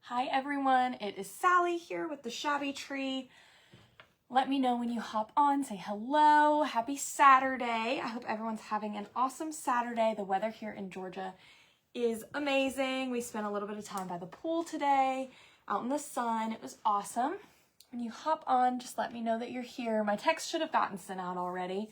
Hi everyone, it is Sally here with the Shabby Tree. Let me know when you hop on, say hello, happy Saturday. I hope everyone's having an awesome Saturday. The weather here in Georgia is amazing. We spent a little bit of time by the pool today, out in the sun. It was awesome. When you hop on, just let me know that you're here. My text should have gotten sent out already.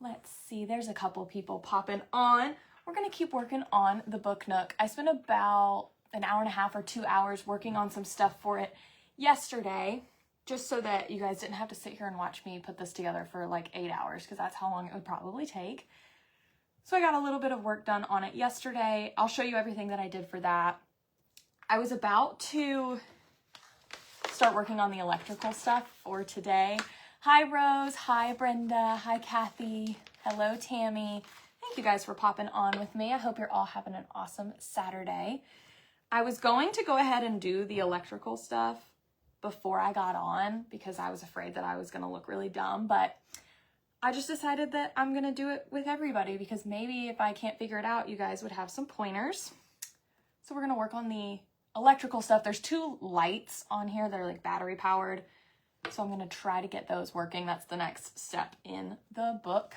Let's see, there's a couple people popping on. We're gonna keep working on the Book Nook. I spent about an hour and a half or 2 hours working on some stuff for it yesterday, just so that you guys didn't have to sit here and watch me put this together for like 8 hours, because that's how long it would probably take. So I got a little bit of work done on it yesterday. I'll show you everything that I did for that. I was about to start working on the electrical stuff for today. Hi Rose, hi Brenda, hi Kathy, hello Tammy. Thank you guys for popping on with me. I hope you're all having an awesome Saturday. I was going to go ahead and do the electrical stuff before I got on because I was afraid that I was going to look really dumb, but I just decided that I'm going to do it with everybody because maybe if I can't figure it out, you guys would have some pointers. So we're going to work on the electrical stuff. There's 2 lights on here that are like battery powered. So I'm going to try to get those working. That's the next step in the book.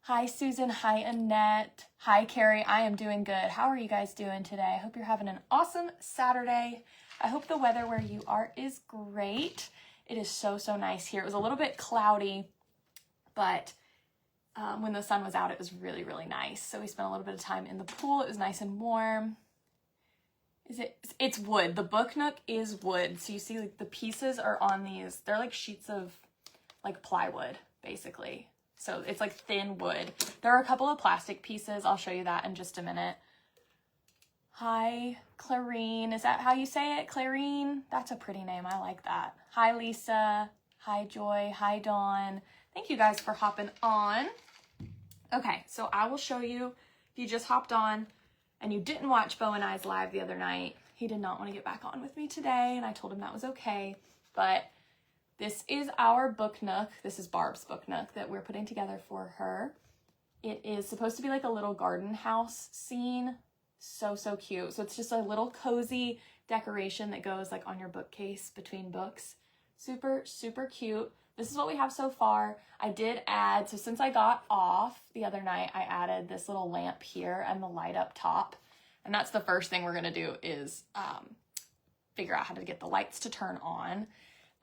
Hi, Susan. Hi, Annette. Hi, Carrie. I am doing good. How are you guys doing today? I hope you're having an awesome Saturday. I hope the weather where you are is great. It is so, so nice here. It was a little bit cloudy, but when the sun was out, it was really, really nice. So we spent a little bit of time in the pool. It was nice and warm. It's wood. The Book Nook is wood. So you see like the pieces are on these, they're like sheets of like plywood, basically. So it's like thin wood. There are a couple of plastic pieces. I'll show you that in just a minute. Hi, Clarine. Is that how you say it? Clarine? That's a pretty name. I like that. Hi, Lisa. Hi, Joy. Hi, Dawn. Thank you guys for hopping on. Okay, so I will show you, if you just hopped on and you didn't watch Bo and I's live the other night, he did not want to get back on with me today, and I told him that was okay, but this is our Book Nook. This is Barb's Book Nook that we're putting together for her. It is supposed to be like a little garden house scene. So, so cute. So it's just a little cozy decoration that goes like on your bookcase between books. Super, super cute. This is what we have so far. I did add, so since I got off the other night, I added this little lamp here and the light up top. And that's the first thing we're gonna do is figure out how to get the lights to turn on.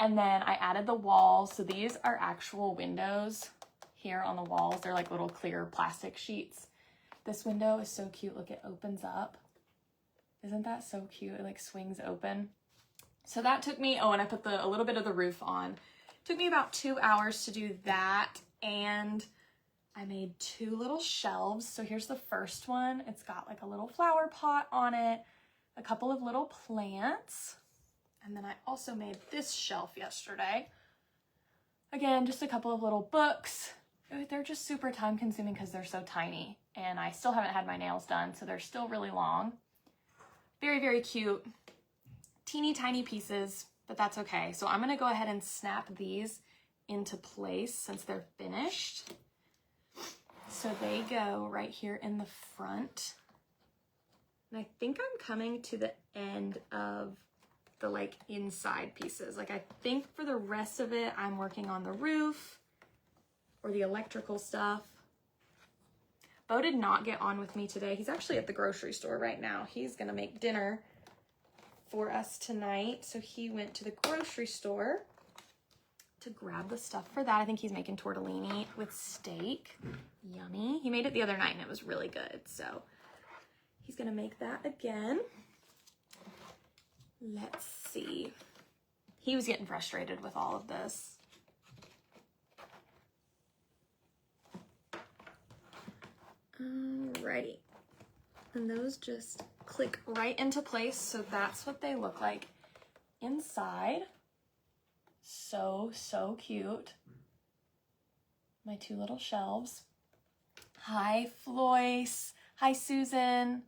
And then I added the walls. So these are actual windows here on the walls. They're like little clear plastic sheets. This window is so cute. Look, it opens up. Isn't that so cute? It like swings open. So that took me, oh, and I put a little bit of the roof on. Took me about 2 hours to do that. And I made 2 little shelves. So here's the first one. It's got like a little flower pot on it, a couple of little plants. And then I also made this shelf yesterday. Again, just a couple of little books. They're just super time consuming because they're so tiny. And I still haven't had my nails done, so they're still really long. Very, very cute. Teeny tiny pieces, but that's okay. So I'm gonna go ahead and snap these into place since they're finished. So they go right here in the front. And I think I'm coming to the end of the like inside pieces. Like I think for the rest of it, I'm working on the roof or the electrical stuff. Bo did not get on with me today. He's actually at the grocery store right now. He's gonna make dinner for us tonight. So he went to the grocery store to grab the stuff for that. I think he's making tortellini with steak. Yummy. He made it the other night and it was really good. So he's gonna make that again. Let's see. He was getting frustrated with all of this. Alrighty. And those just click right into place. So that's what they look like inside. So, so cute. My 2 little shelves. Hi, Floyce. Hi, Susan.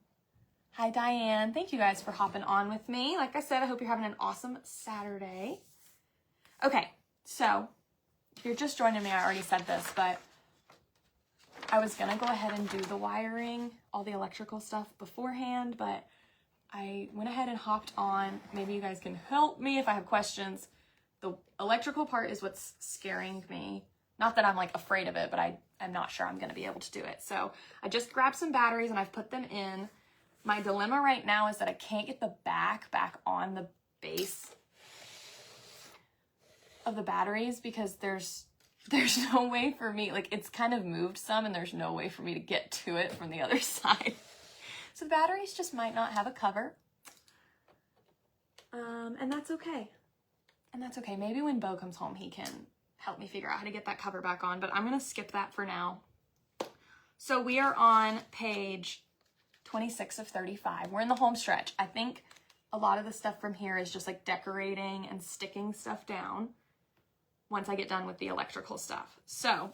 Hi, Diane. Thank you guys for hopping on with me. Like I said, I hope you're having an awesome Saturday. Okay, so if you're just joining me, I already said this, but I was gonna go ahead and do the wiring, all the electrical stuff beforehand, but I went ahead and hopped on. Maybe you guys can help me if I have questions. The electrical part is what's scaring me. Not that I'm like afraid of it, but I'm not sure I'm gonna be able to do it. So I just grabbed some batteries and I've put them in. My dilemma right now is that I can't get the back on the base of the batteries because there's no way for me, like it's kind of moved some and there's no way for me to get to it from the other side. So the batteries just might not have a cover. And that's okay. And that's okay. Maybe when Bo comes home, he can help me figure out how to get that cover back on, but I'm gonna skip that for now. So we are on page 26 of 35. We're in the home stretch. I think a lot of the stuff from here is just like decorating and sticking stuff down once I get done with the electrical stuff. So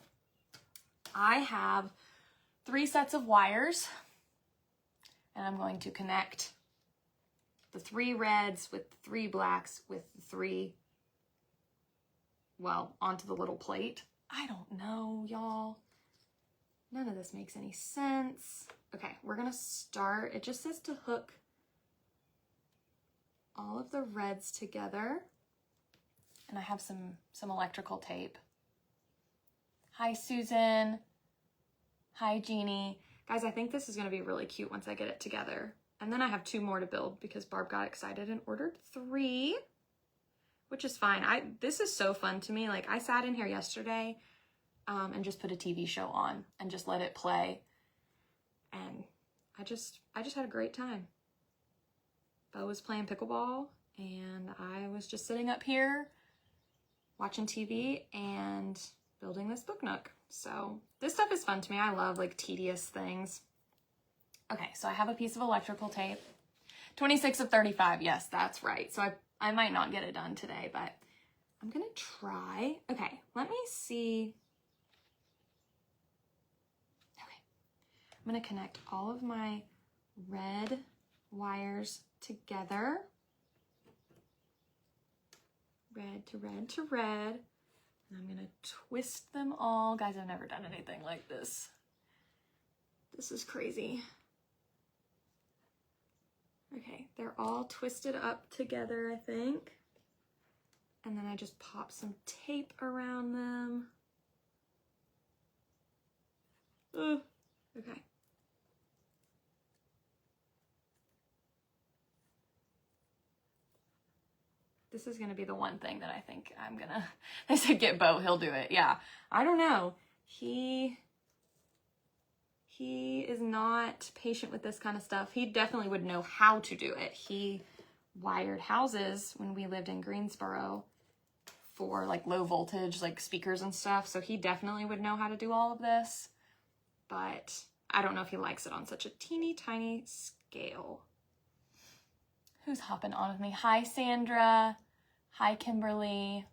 I have 3 sets of wires and I'm going to connect the 3 reds with the 3 blacks with the 3, well, onto the little plate. I don't know, y'all. None of this makes any sense. Okay, we're gonna start. It just says to hook all of the reds together. And I have some electrical tape. Hi, Susan. Hi, Jeannie. Guys, I think this is gonna be really cute once I get it together. And then I have 2 more to build because Barb got excited and ordered 3. Which is fine. This is so fun to me. Like I sat in here yesterday and just put a TV show on and just let it play. And I just had a great time. Bo was playing pickleball and I was just sitting up here watching TV and building this Book Nook. So this stuff is fun to me. I love like tedious things. Okay, so I have a piece of electrical tape. 26 of 35. Yes, that's right. So I might not get it done today, but I'm gonna try. Okay, let me see. Okay, I'm gonna connect all of my red wires together. Red to red to red. And I'm gonna twist them all. Guys, I've never done anything like this. This is crazy. Okay, they're all twisted up together, I think. And then I just pop some tape around them. Ugh. Okay. This is gonna be the one thing that I think I'm gonna, they said get Bo, he'll do it. Yeah, I don't know. He is not patient with this kind of stuff. He definitely would know how to do it. He wired houses when we lived in Greensboro for like low voltage, like speakers and stuff. So he definitely would know how to do all of this, but I don't know if he likes it on such a teeny tiny scale. Who's hopping on with me? Hi, Sandra. Hi, Kimberly.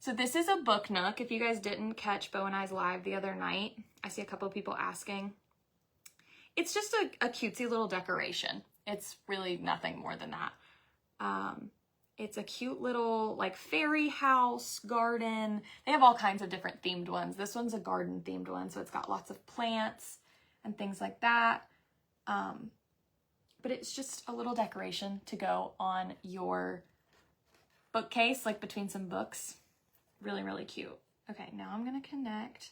So this is a Book Nook. If you guys didn't catch Bo and I's live the other night, I see a couple of people asking. It's just a cutesy little decoration. It's really nothing more than that. It's a cute little like fairy house, garden. They have all kinds of different themed ones. This one's a garden themed one, so it's got lots of plants and things like that. But it's just a little decoration to go on your bookcase, like between some books. Really, really cute. Okay, now I'm gonna connect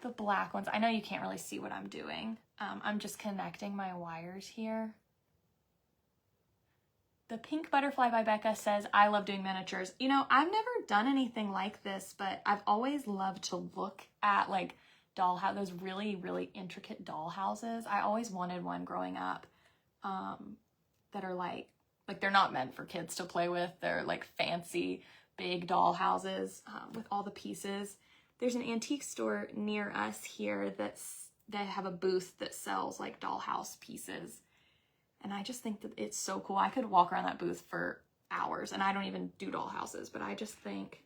the black ones. I know you can't really see what I'm doing. I'm just connecting my wires here. The Pink Butterfly by Becca says, I love doing miniatures. You know, I've never done anything like this, but I've always loved to look at like those really, really intricate doll houses. I always wanted one growing up that are like they're not meant for kids to play with. They're like fancy, big doll houses with all the pieces. There's an antique store near us here that have a booth that sells like dollhouse pieces. And I just think that it's so cool. I could walk around that booth for hours, and I don't even do dollhouses, but I just think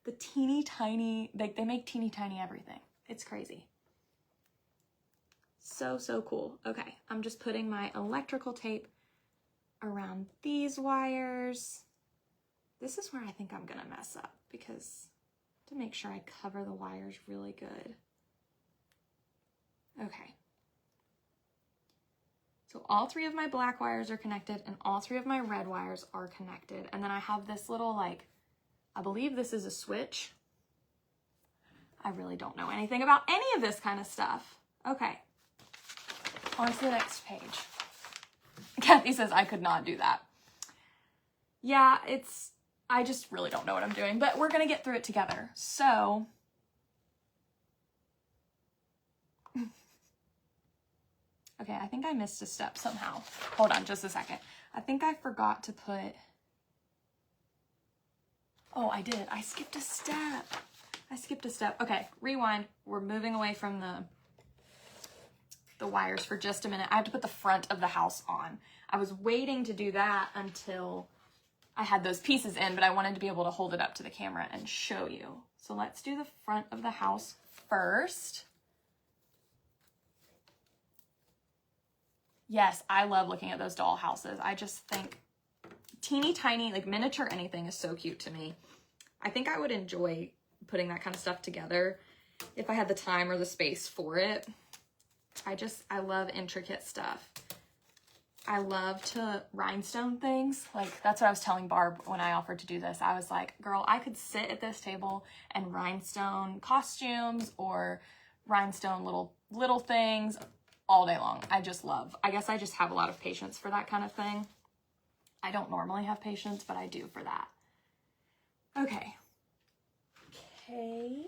the teeny tiny, they make teeny tiny everything. It's crazy. So, so cool. Okay, I'm just putting my electrical tape around these wires. This is where I think I'm gonna mess up because to make sure I cover the wires really good. Okay. So all 3 of my black wires are connected and all 3 of my red wires are connected. And then I have this little, like, I believe this is a switch. I really don't know anything about any of this kind of stuff. Okay, on to the next page. Kathy says I could not do that. Yeah, I just really don't know what I'm doing, but we're gonna get through it together. So, okay, I think I missed a step somehow. Hold on just a second. I think I forgot to put, oh, I did. I skipped a step. Okay, rewind. We're moving away from the wires for just a minute. I have to put the front of the house on. I was waiting to do that until I had those pieces in, but I wanted to be able to hold it up to the camera and show you. So let's do the front of the house first. Yes, I love looking at those doll houses. I just think teeny tiny, like miniature anything is so cute to me. I think I would enjoy putting that kind of stuff together if I had the time or the space for it. I love intricate stuff. I love to rhinestone things. Like, that's what I was telling Barb when I offered to do this. I was like, girl, I could sit at this table and rhinestone costumes or rhinestone little things all day long. I guess I just have a lot of patience for that kind of thing. I don't normally have patience, but I do for that. Okay. K4.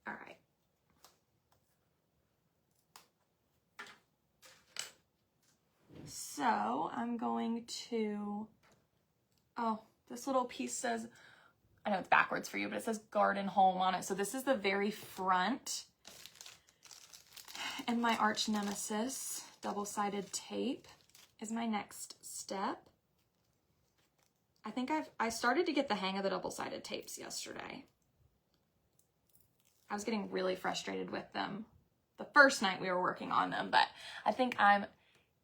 All right. So I'm going to, oh, this little piece says, I know it's backwards for you, but it says garden home on it. So this is the very front. And my arch nemesis, double-sided tape, is my next step. I think I started to get the hang of the double-sided tapes yesterday. I was getting really frustrated with them the first night we were working on them, but I think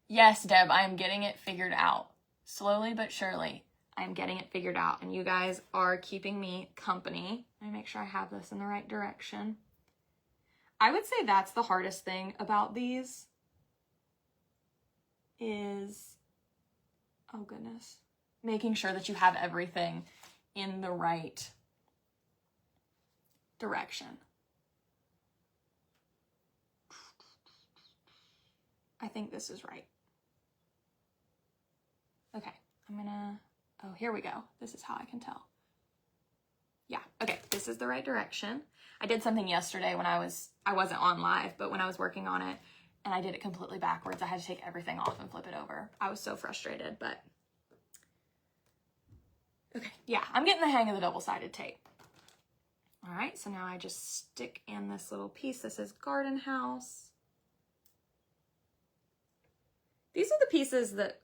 yes, Deb, I am getting it figured out. Slowly but surely, I am getting it figured out, and you guys are keeping me company. Let me make sure I have this in the right direction. I would say that's the hardest thing about these is, oh goodness, making sure that you have everything in the right direction. I think this is right. Okay, oh, here we go. This is how I can tell. Yeah, okay, this is the right direction. I did something yesterday when I wasn't on live, but when I was working on it, and I did it completely backwards. I had to take everything off and flip it over. I was so frustrated, but okay, yeah, I'm getting the hang of the double-sided tape. All right, so now I just stick in this little piece. This is garden house. These are the pieces that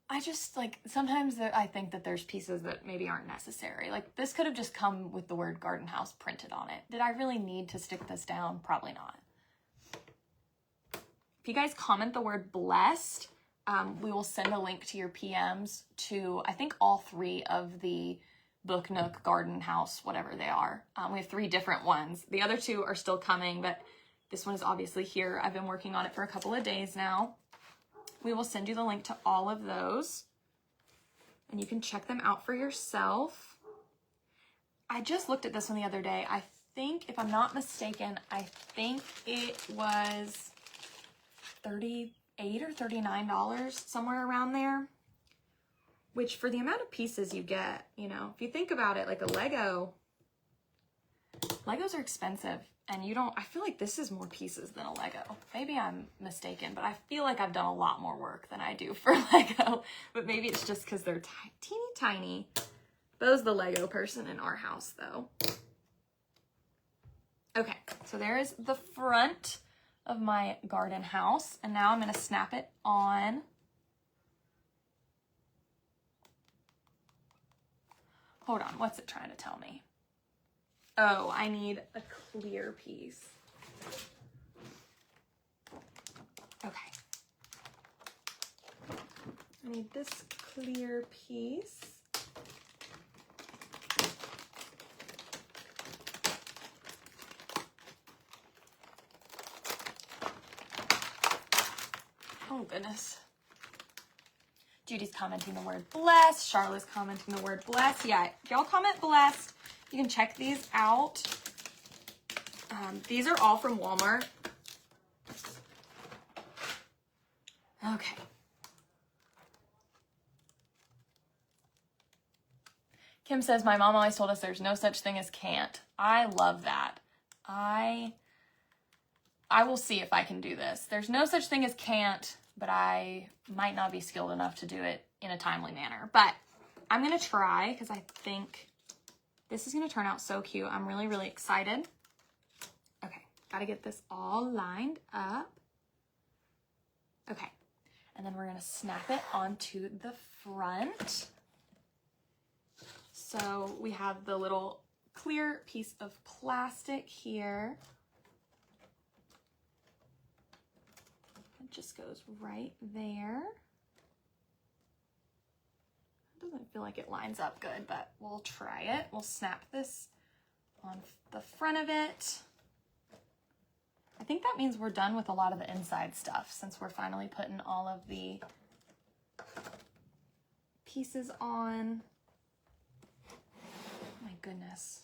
I just like, sometimes I think that there's pieces that maybe aren't necessary. Like this could have just come with the word garden house printed on it. Did I really need to stick this down? Probably not. If you guys comment the word blessed, we will send a link to your PMs to, I think, all 3 of the Book Nook, garden house, whatever they are. We have 3 different ones. The other 2 are still coming, but this one is obviously here. I've been working on it for a couple of days now. We will send you the link to all of those, and you can check them out for yourself. I just looked at this one the other day. I think, if I'm not mistaken, I think it was $38 or $39, somewhere around there, which for the amount of pieces you get, you know, if you think about it, like a Legos are expensive. And I feel like this is more pieces than a Lego. Maybe I'm mistaken, but I feel like I've done a lot more work than I do for Lego. But maybe it's just because they're teeny tiny. Bo's the Lego person in our house, though. Okay, so there is the front of my garden house. And now I'm going to snap it on. Hold on, what's it trying to tell me? Oh, I need a clear piece. Okay. I need this clear piece. Oh, goodness. Judy's commenting the word blessed. Charlotte's commenting the word blessed. Yeah, if y'all comment blessed, you can check these out. These are all from Walmart. Okay. Kim says, my mom always told us there's no such thing as can't. I love that. I will see if I can do this. There's no such thing as can't, but I might not be skilled enough to do it in a timely manner. But I'm going to try because I think this is going to turn out so cute. I'm really, really excited. Okay, got to get this all lined up. Okay, and then we're going to snap it onto the front. So we have the little clear piece of plastic here. It just goes right there. It doesn't feel like it lines up good, but we'll try it. We'll snap this on the front of it. I think that means we're done with a lot of the inside stuff since we're finally putting all of the pieces on. My goodness.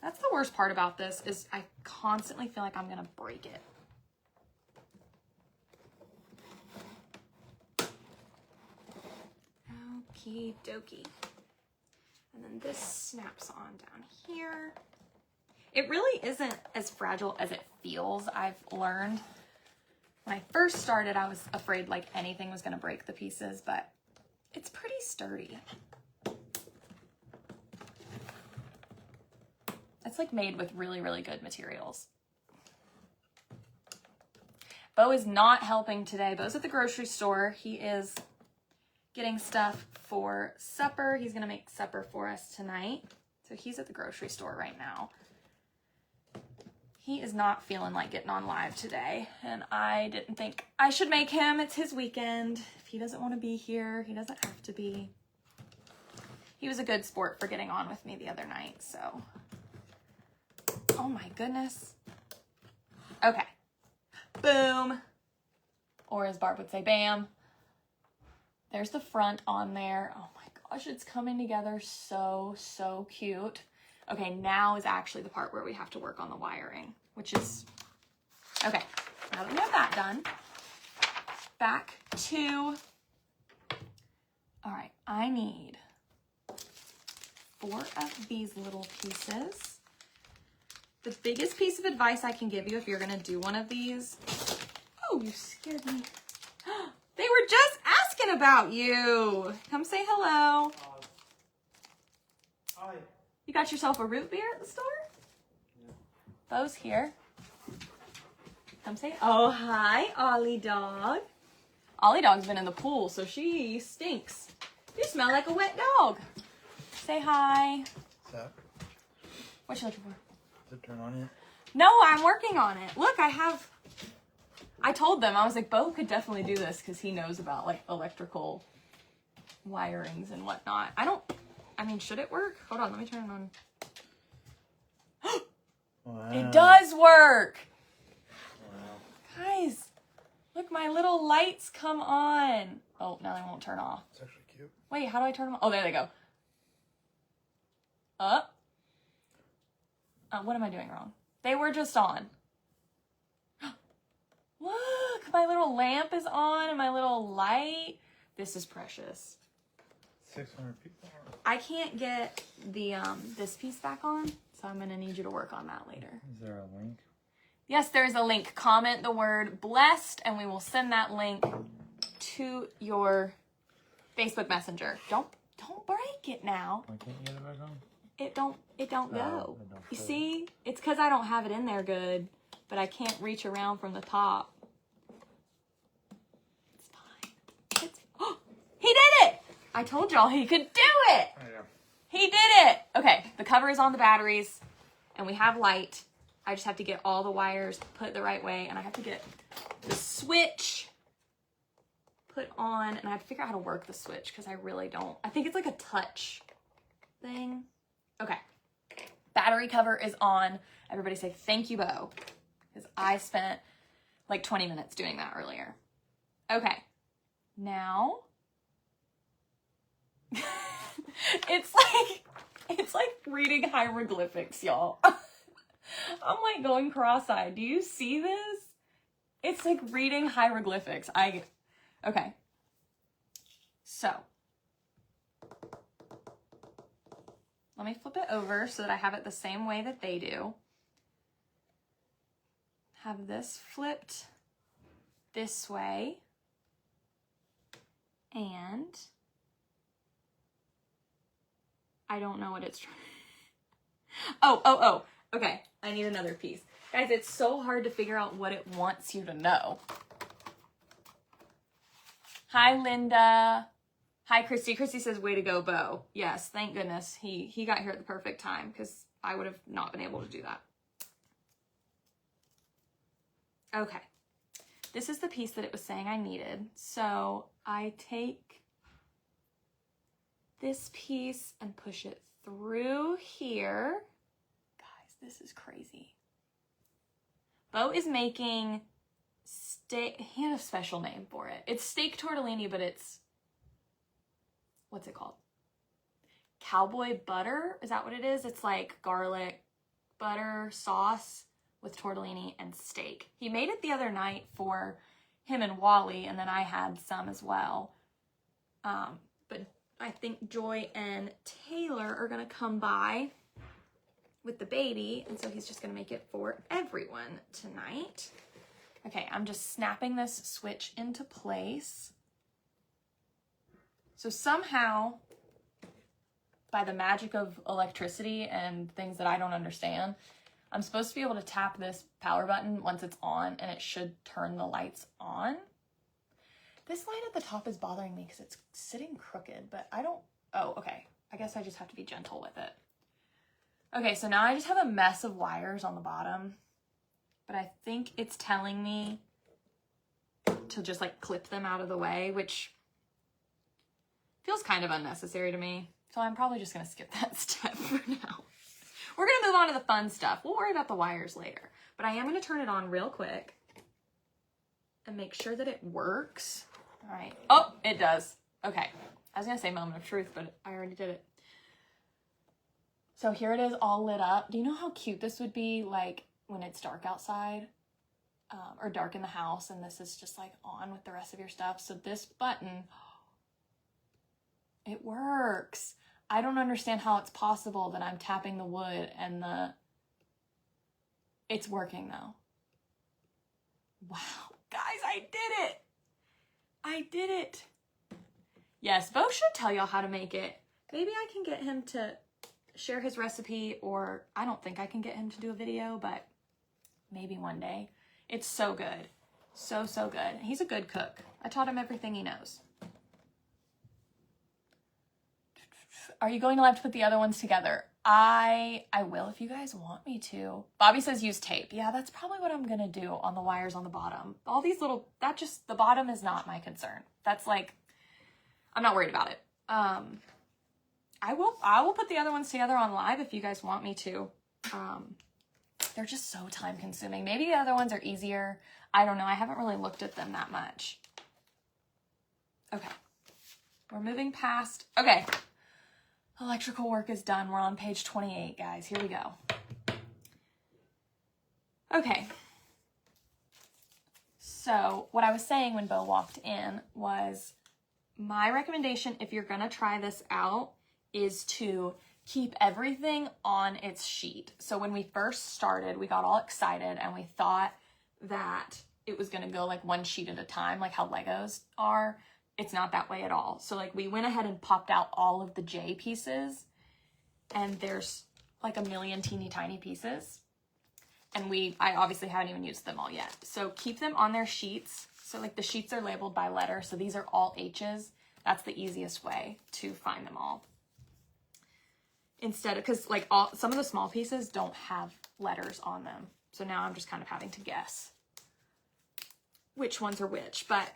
That's the worst part about this is I constantly feel like I'm gonna break it. Okie dokie. And then this snaps on down here. It really isn't as fragile as it feels, I've learned. When I first started, I was afraid like anything was gonna break the pieces, but it's pretty sturdy. It's like made with really, really good materials. Bo is not helping today. Bo's at the grocery store. He is getting stuff for supper. He's gonna make supper for us tonight. So he's at the grocery store right now. He is not feeling like getting on live today. And I didn't think I should make him. It's his weekend. If he doesn't want to be here, he doesn't have to be. He was a good sport for getting on with me the other night, so. Oh my goodness. Okay. Boom. Or as Barb would say, bam. There's the front on there. Oh my gosh, it's coming together so, so cute. Okay, now is actually the part where we have to work on the wiring, which is, okay, now that we have that done, back to, all right, I need 4 of these little pieces. The biggest piece of advice I can give you if you're gonna do one of these, oh, you scared me. They were just asking about you. Come say hello. Hi. You got yourself a root beer at the store? Yeah. Bo's here. Come say, oh, hi, Ollie dog. Ollie dog's been in the pool, so she stinks. You smell like a wet dog. Say hi. What's up? What you looking for? Does it turn on yet? No, I'm working on it. Look, I told them, I was like, Bo could definitely do this because he knows about like electrical wirings and whatnot. I mean, should it work? Hold on, let me turn it on. Wow. It does work. Wow. Guys, look, my little lights come on. Oh, now they won't turn off. It's actually cute. Wait, how do I turn them on? Oh, there they go. Up. What am I doing wrong? They were just on. Look, my little lamp is on and my little light. This is precious. 600 people. I can't get the this piece back on, so I'm gonna need you to work on that later. Is there a link? Yes, there's a link. Comment the word blessed and we will send that link to your Facebook Messenger. Don't break it now. Why can't you get it back on? It don't go. It don't You fit. see? It's because I don't have it in there good, but I can't reach around from the top. It's fine. Oh, he did it! I told y'all he could do it! Oh, yeah. He did it! Okay, the cover is on the batteries, and we have light. I just have to get all the wires put the right way, and I have to get the switch put on, and I have to figure out how to work the switch, because I really don't. I think it's like a touch thing. Okay, battery cover is on. Everybody say thank you, Bo, because I spent like 20 minutes doing that earlier. Okay, now it's like reading hieroglyphics, y'all. I'm like going cross-eyed. Do you see this? It's like reading hieroglyphics. Okay. So, let me flip it over so that I have it the same way that they do. Have this flipped this way. And I don't know what it's trying. Oh. Okay, I need another piece. Guys, it's so hard to figure out what it wants you to know. Hi, Linda. Hi, Christy. Christy says, way to go, Bo. Yes, thank goodness he got here at the perfect time because I would have not been able to do that. Okay. This is the piece that it was saying I needed. So I take this piece and push it through here. Guys, this is crazy. Bo is making steak. He had a special name for it. It's steak tortellini, but it's, what's it called? Cowboy butter? Is that what it is? It's like garlic butter sauce with tortellini and steak. He made it the other night for him and Wally, and then I had some as well. But I think Joy and Taylor are gonna come by with the baby, and so he's just gonna make it for everyone tonight. Okay, I'm just snapping this switch into place. So somehow, by the magic of electricity and things that I don't understand, I'm supposed to be able to tap this power button once it's on, and it should turn the lights on. This light at the top is bothering me because it's sitting crooked, but I don't, oh, okay. I guess I just have to be gentle with it. Okay, so now I just have a mess of wires on the bottom, but I think it's telling me to just like clip them out of the way, which feels kind of unnecessary to me. So I'm probably just gonna skip that step for now. We're gonna move on to the fun stuff. We'll worry about the wires later, but I am gonna turn it on real quick and make sure that it works. All right. Oh, it does. Okay. I was gonna say moment of truth, but I already did it. So here it is all lit up. Do you know how cute this would be like when it's dark outside or dark in the house and this is just like on with the rest of your stuff? So this button, it works. I don't understand how it's possible that I'm tapping the wood and it's working though. Wow, guys, I did it. I did it. Yes, Bo should tell y'all how to make it. Maybe I can get him to share his recipe, or I don't think I can get him to do a video, but maybe one day. It's so good. So, so good. He's a good cook. I taught him everything he knows. Are you going to live to put the other ones together? I will if you guys want me to. Bobby says use tape. Yeah, that's probably what I'm gonna do on the wires on the bottom. All these little, the bottom is not my concern. That's like, I'm not worried about it. I will put the other ones together on live if you guys want me to. They're just so time consuming. Maybe the other ones are easier. I don't know. I haven't really looked at them that much. Okay. We're moving past. Okay. Electrical work is done. We're on page 28, guys. Here we go. Okay. So what I was saying when Bo walked in was my recommendation, if you're going to try this out, is to keep everything on its sheet. So when we first started, we got all excited and we thought that it was going to go like one sheet at a time, like how Legos are. It's not that way at all. So like we went ahead and popped out all of the J pieces, and there's like a million teeny tiny pieces. And I obviously haven't even used them all yet. So keep them on their sheets. So like the sheets are labeled by letter. So these are all H's. That's the easiest way to find them all. Instead of, because like some of the small pieces don't have letters on them. So now I'm just kind of having to guess which ones are which, but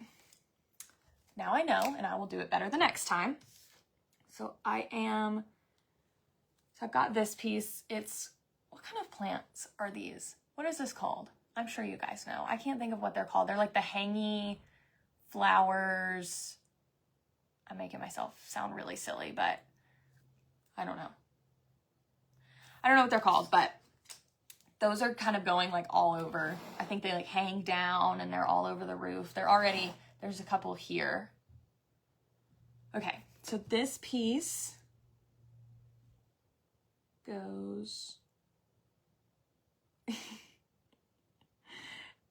now I know, and I will do it better the next time. So I've got this piece. What kind of plants are these? What is this called? I'm sure you guys know. I can't think of what they're called. They're like the hangy flowers. I'm making myself sound really silly, but I don't know. I don't know what they're called, but those are kind of going like all over. I think they like hang down and they're all over the roof. There's a couple here. Okay, so this piece goes,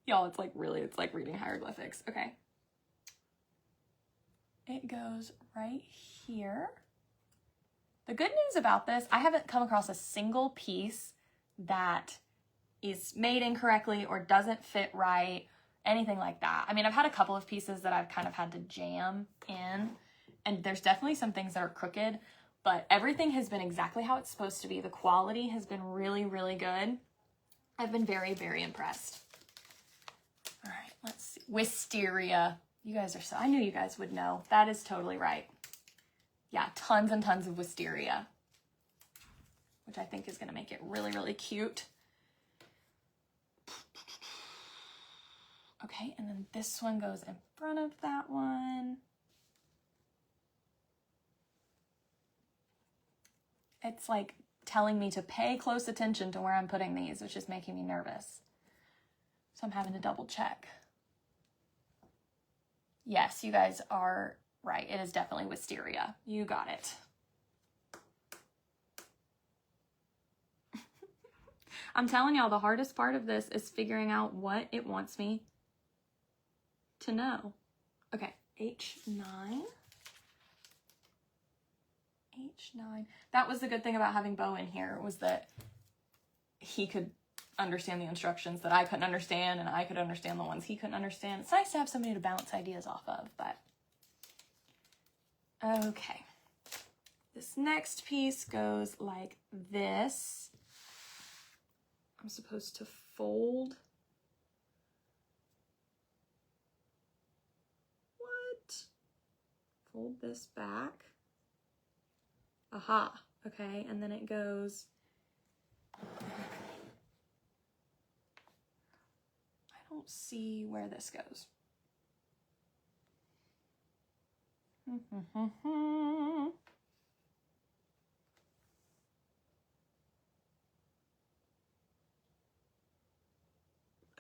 y'all, it's like reading hieroglyphics. Okay. It goes right here. The good news about this, I haven't come across a single piece that is made incorrectly or doesn't fit right, anything like that. I mean, I've had a couple of pieces that I've kind of had to jam in, and there's definitely some things that are crooked, but everything has been exactly how it's supposed to be. The quality has been really, really good. I've been very, very impressed. All right, let's see. Wisteria. You guys are I knew you guys would know. That is totally right. Yeah, tons and tons of wisteria, which I think is going to make it really, really cute. Okay, and then this one goes in front of that one. It's like telling me to pay close attention to where I'm putting these, which is making me nervous. So I'm having to double check. Yes, you guys are right. It is definitely wisteria. You got it. I'm telling y'all, the hardest part of this is figuring out what it wants me to know. Okay, H9. H9. That was the good thing about having Bo in here, was that he could understand the instructions that I couldn't understand, and I could understand the ones he couldn't understand. It's nice to have somebody to bounce ideas off of, but okay. This next piece goes like this. I'm supposed to fold. What? Fold this back. Aha. Okay, and then it goes. I don't see where this goes.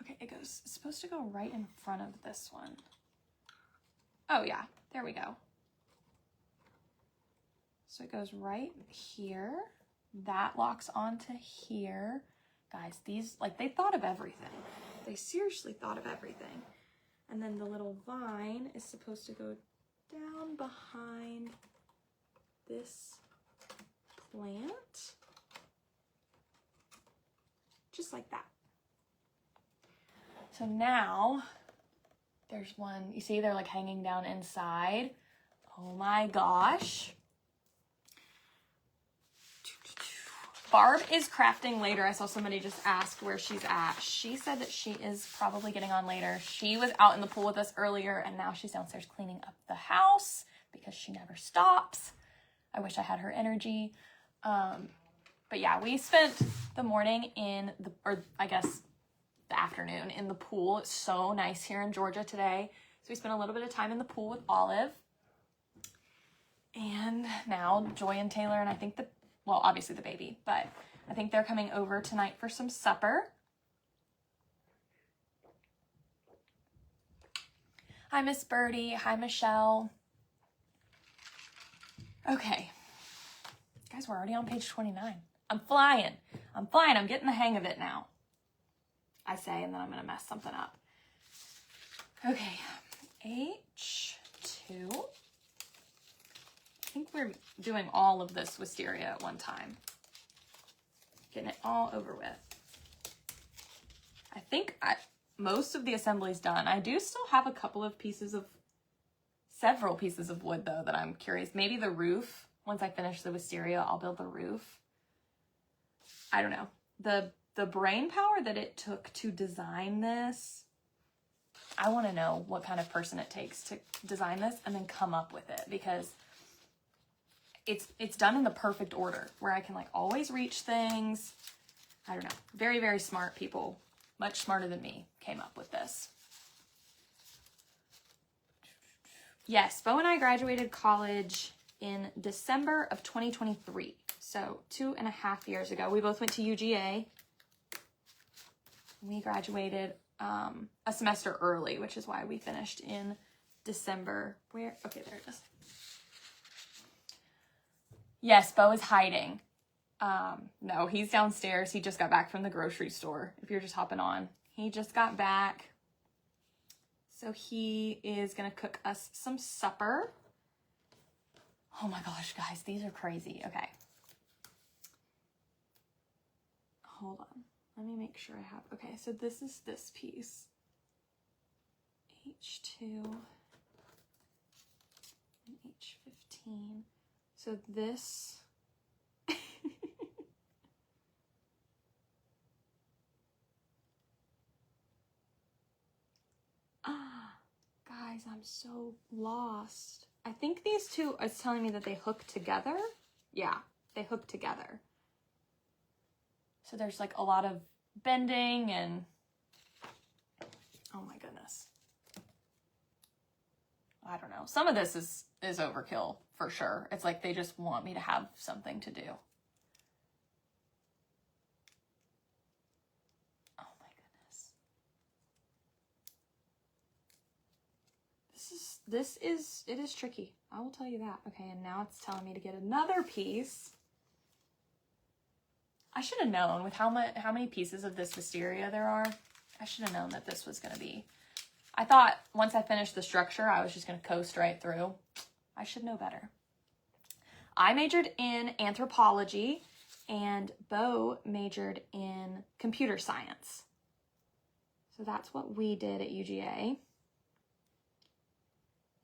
Okay, it's supposed to go right in front of this one. Oh yeah, there we go. So it goes right here. That locks onto here. Guys, these, like, they thought of everything. They seriously thought of everything. And then the little vine is supposed to go down behind this plant. Just like that. So now there's one, you see they're like hanging down inside. Oh my gosh. Barb is crafting later. I saw somebody just ask where she's at. She said that she is probably getting on later. She was out in the pool with us earlier, and now she's downstairs cleaning up the house because she never stops. I wish I had her energy. But yeah, we spent the morning or I guess the afternoon in the pool. It's so nice here in Georgia today. So we spent a little bit of time in the pool with Olive. And now Joy and Taylor, and I think well, obviously the baby, but I think they're coming over tonight for some supper. Hi, Miss Birdie. Hi, Michelle. Okay. Guys, we're already on page 29. I'm flying. I'm getting the hang of it now. I say, and then I'm going to mess something up. Okay. H2. I think we're doing all of this wisteria at one time. Getting it all over with. I think most of the assembly's done. I do still have several pieces of wood though that I'm curious. Maybe the roof. Once I finish the wisteria, I'll build the roof. I don't know. The brain power that it took to design this, I want to know what kind of person it takes to design this and then come up with it, because it's done in the perfect order where I can like always reach things. I don't know. Very, very smart people, much smarter than me, came up with this. Yes, Bo and I graduated college in December of 2023. So 2.5 years ago. We both went to UGA. We graduated a semester early, which is why we finished in December. Where? Okay, there it is. Yes, Bo is hiding. No, he's downstairs. He just got back from the grocery store. If you're just hopping on, he just got back. So he is going to cook us some supper. Oh my gosh, guys, these are crazy. Okay. Hold on. Let me make sure I have, okay, so this is this piece. H2 and H15. So this, guys, I'm so lost. I think these two are telling me that they hook together. Yeah, they hook together. So there's like a lot of bending and, oh my goodness. I don't know. Some of this is overkill for sure. It's like they just want me to have something to do. Oh my goodness. It is tricky. I will tell you that. Okay, and now it's telling me to get another piece. I should have known with how many pieces of this wisteria there are. I should have known that this was going to be. I thought once I finished the structure, I was just going to coast right through. I should know better. I majored in anthropology and Bo majored in computer science. So that's what we did at UGA.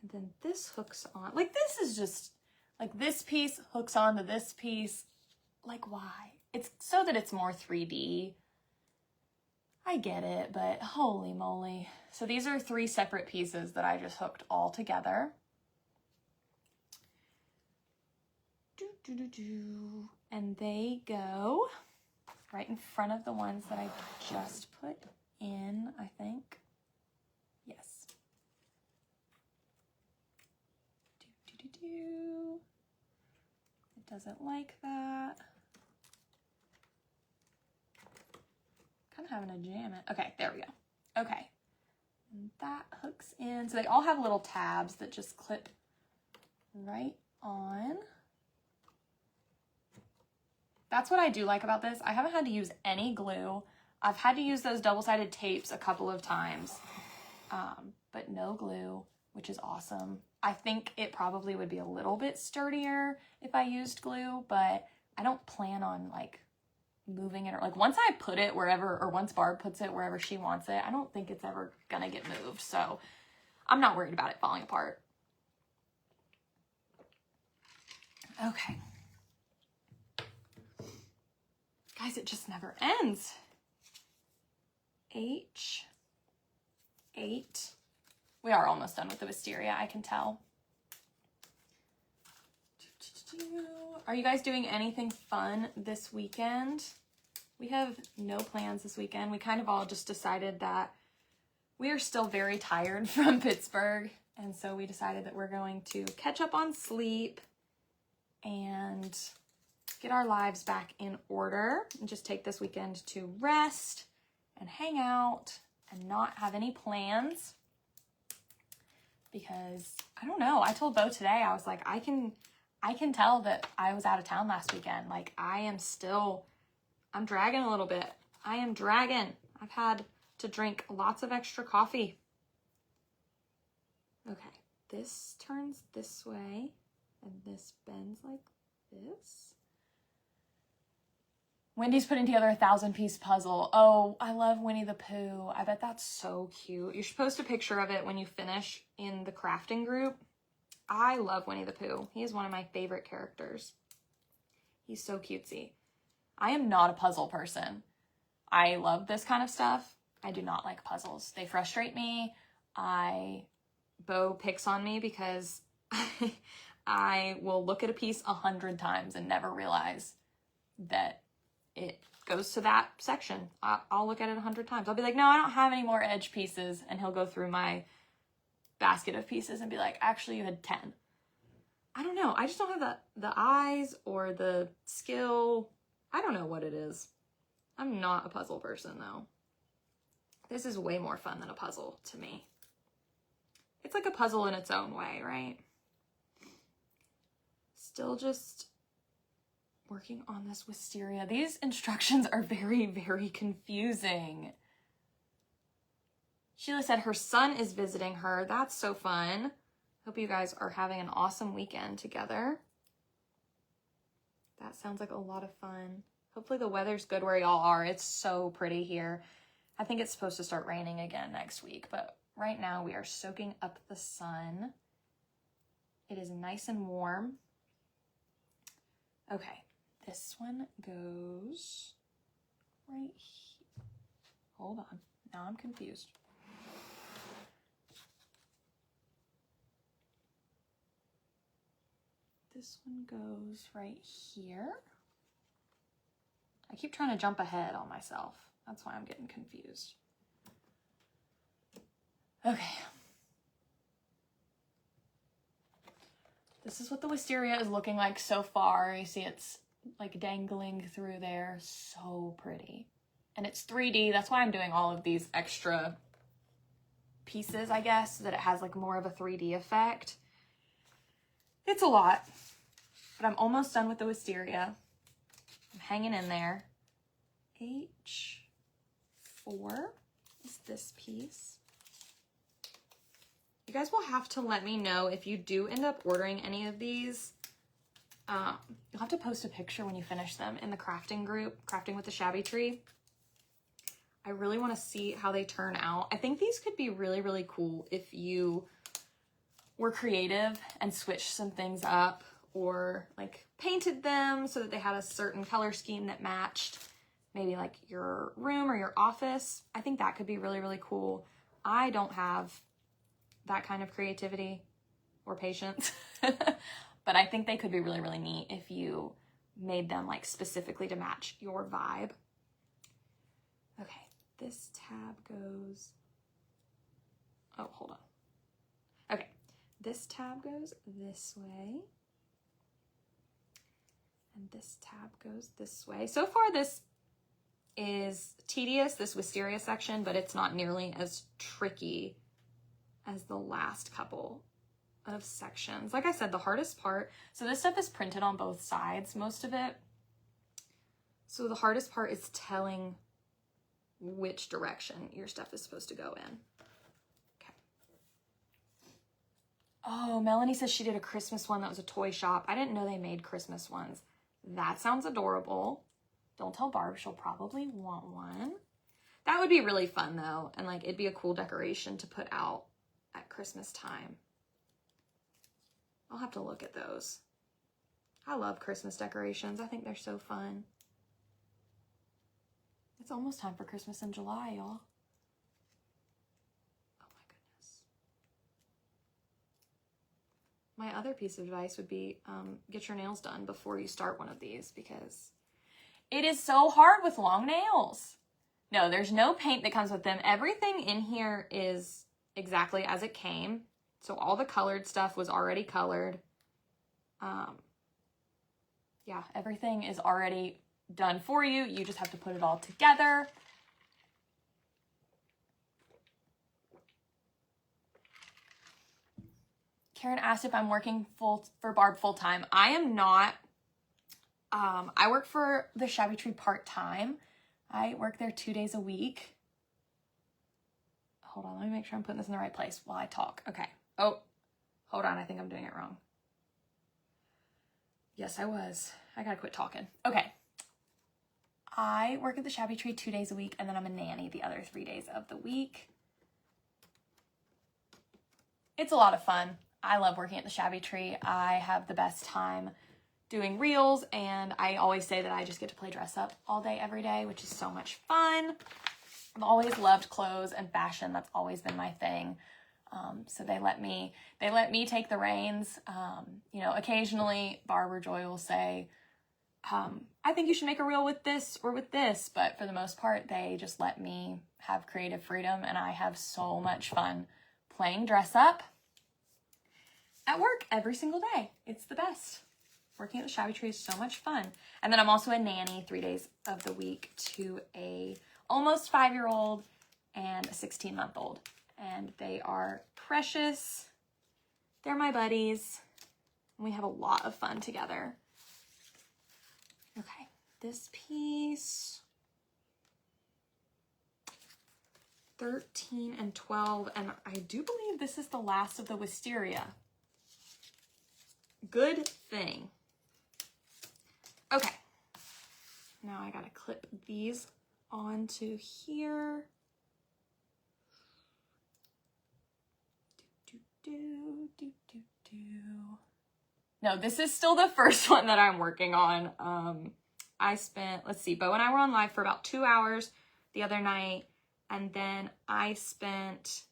And then this hooks on. Like this is just, like this piece hooks onto this piece. Like why? It's so that it's more 3D. I get it, but holy moly. So these are 3 separate pieces that I just hooked all together. And they go right in front of the ones that I just put in, I think. Yes. It doesn't like that. Kind of having to jam it. Okay, there we go. Okay. And that hooks in. So they all have little tabs that just clip right on. That's what I do like about this. I haven't had to use any glue. I've had to use those double-sided tapes a couple of times, but no glue, which is awesome. I think it probably would be a little bit sturdier if I used glue, but I don't plan on like moving it, or like once I put it wherever, or once Barb puts it wherever she wants it, I don't think it's ever gonna get moved, so I'm not worried about it falling apart. Okay. Guys, it just never ends. H8. We are almost done with the wisteria, I can tell. Are you guys doing anything fun this weekend? We have no plans this weekend. We kind of all just decided that we are still very tired from Pittsburgh. And so we decided that we're going to catch up on sleep and get our lives back in order and just take this weekend to rest and hang out and not have any plans. Because, I don't know, I told Bo today, I was like, I can tell that I was out of town last weekend. Like, I'm dragging a little bit. I am dragging. I've had to drink lots of extra coffee. Okay, this turns this way, and this bends like this. Wendy's putting together a 1,000-piece puzzle. Oh, I love Winnie the Pooh. I bet that's so cute. You should post a picture of it when you finish in the crafting group. I love Winnie the Pooh. He is one of my favorite characters. He's so cutesy. I am not a puzzle person. I love this kind of stuff. I do not like puzzles. They frustrate me. Bo picks on me because I will look at a piece 100 times and never realize that it goes to that section. I'll look at it 100 times. I'll be like, no, I don't have any more edge pieces. And he'll go through my basket of pieces and be like, actually you had 10. I don't know. I just don't have the eyes or the skill. I don't know what it is. I'm not a puzzle person though. This is way more fun than a puzzle to me. It's like a puzzle in its own way, right? Still just working on this wisteria. These instructions are very, very confusing. Sheila said her son is visiting her. That's so fun. Hope you guys are having an awesome weekend together. That sounds like a lot of fun. Hopefully the weather's good where y'all are. It's so pretty here. I think it's supposed to start raining again next week, but right now we are soaking up the sun. It is nice and warm. Okay, this one goes right here. Hold on, now I'm confused. This one goes right here. I keep trying to jump ahead on myself. That's why I'm getting confused. Okay. This is what the wisteria is looking like so far. You see it's like dangling through there. So pretty. And it's 3D. That's why I'm doing all of these extra pieces, I guess, so that it has like more of a 3D effect. It's a lot, but I'm almost done with the wisteria. I'm hanging in there. H4 is this piece. You guys will have to let me know if you do end up ordering any of these. You'll have to post a picture when you finish them in the crafting group, Crafting with the Shabby Tree. I really want to see how they turn out. I think these could be really, really cool if you were creative and switched some things up or like painted them so that they had a certain color scheme that matched maybe like your room or your office. I think that could be really, really cool. I don't have that kind of creativity or patience, but I think they could be really, really neat if you made them like specifically to match your vibe. Okay, this tab goes, oh, hold on. Okay, this tab goes this way. And this tab goes this way. So far, this is tedious, this wisteria section, but it's not nearly as tricky as the last couple of sections. Like I said, the hardest part, so this stuff is printed on both sides, most of it. So the hardest part is telling which direction your stuff is supposed to go in. Okay. Oh, Melanie says she did a Christmas one that was a toy shop. I didn't know they made Christmas ones. That sounds adorable. Don't tell Barb, she'll probably want one. That would be really fun though, and like it'd be a cool decoration to put out at Christmas time. I'll have to look at those. I love Christmas decorations. I think they're so fun. It's almost time for Christmas in July, y'all. Oh my goodness. My other piece of advice would be get your nails done before you start one of these because it is so hard with long nails. No, there's no paint that comes with them. Everything in here is exactly as it came. So all the colored stuff was already colored. Yeah, everything is already done for you. You just have to put it all together. Karen asked if I'm working for Barb full-time. I am not. I work for the Shabby Tree part-time. I work there 2 days a week. Hold on, let me make sure I'm putting this in the right place while I talk. Okay. Oh, hold on, I think I'm doing it wrong. Yes, I was. I gotta quit talking. Okay. I work at the Shabby Tree 2 days a week, and then I'm a nanny the other 3 days of the week. It's a lot of fun. I love working at the Shabby Tree. I have the best time doing reels, and I always say that I just get to play dress up all day, every day, which is so much fun. I've always loved clothes and fashion. That's always been my thing. So they let me take the reins. You know, occasionally Barb or Joy will say, I think you should make a reel with this or with this, but for the most part, they just let me have creative freedom, and I have so much fun playing dress up. at work every single day. It's the best. Working at the Shabby Tree is so much fun. And then I'm also a nanny 3 days of the week to a almost 5-year-old and a 16-month-old. And they are precious. They're my buddies. We have a lot of fun together. Okay, this piece, 13 and 12, and I do believe this is the last of the wisteria. Good thing. Okay, now I gotta clip these onto here. No, this is still the first one that I'm working on. I spent, let's see, Bo and I were on live for about 2 hours the other night, and then I spent,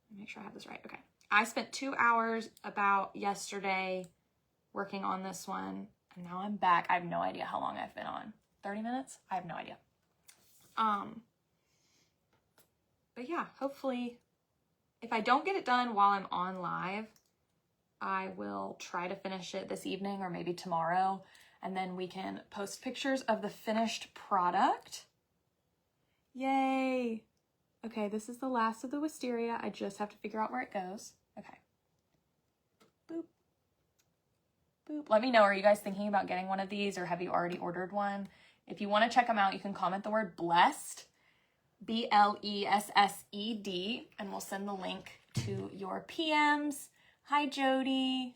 let me make sure I have this right. Okay. I spent 2 hours about yesterday working on this one, and now I'm back. I have no idea how long I've been on. 30 minutes? I have no idea. But yeah, hopefully, if I don't get it done while I'm on live, I will try to finish it this evening or maybe tomorrow, and then we can post pictures of the finished product. Yay! Okay, this is the last of the wisteria. I just have to figure out where it goes. Okay. Boop. Boop. Let me know, are you guys thinking about getting one of these, or have you already ordered one? If you want to check them out, you can comment the word blessed, BLESSED, and we'll send the link to your PMs. Hi, Jody.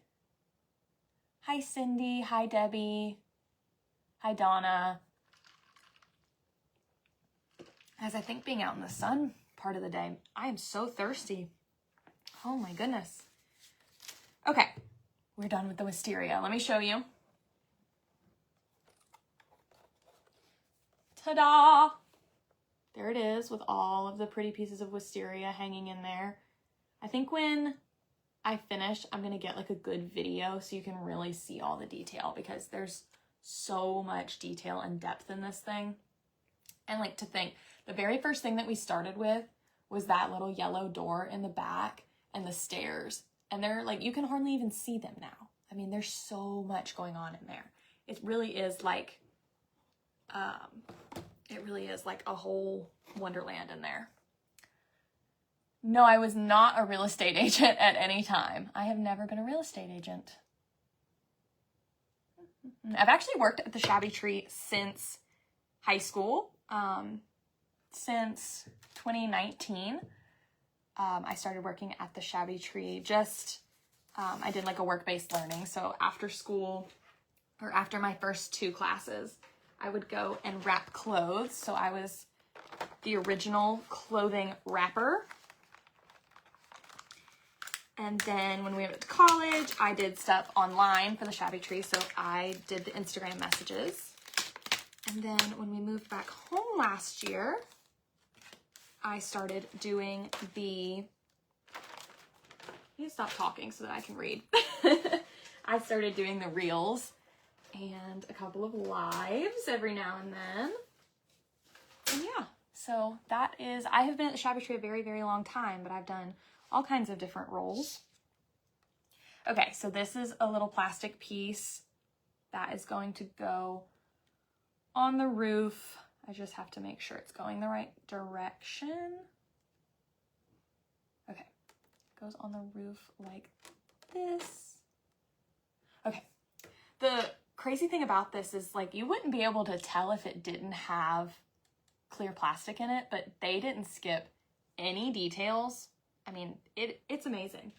Hi, Cindy. Hi, Debbie. Hi, Donna. As I think being out in the sun part of the day, I am so thirsty. Oh my goodness. Okay, we're done with the wisteria. Let me show you. Ta-da! There it is with all of the pretty pieces of wisteria hanging in there. I think when I finish, I'm gonna get like a good video so you can really see all the detail, because there's so much detail and depth in this thing. And like, to think, the very first thing that we started with was that little yellow door in the back and the stairs. And they're like, you can hardly even see them now. I mean, there's so much going on in there. It really is like, a whole wonderland in there. No, I was not a real estate agent at any time. I have never been a real estate agent. I've actually worked at the Shabby Tree since high school. Since 2019, I started working at the Shabby Tree. I did like a work-based learning. So after school, or after my first 2 classes, I would go and wrap clothes. So I was the original clothing wrapper. And then when we went to college, I did stuff online for the Shabby Tree. So I did the Instagram messages. And then when we moved back home last year, I started doing I need to stop talking so that I can read. I started doing the reels and a couple of lives every now and then. And yeah, so that is, I have been at the Shabby Tree a very, very long time, but I've done all kinds of different roles. Okay, so this is a little plastic piece that is going to go on the roof. I just have to make sure it's going the right direction. Okay, goes on the roof like this. Okay, the crazy thing about this is, like, you wouldn't be able to tell if it didn't have clear plastic in it, but they didn't skip any details. I mean, it's amazing.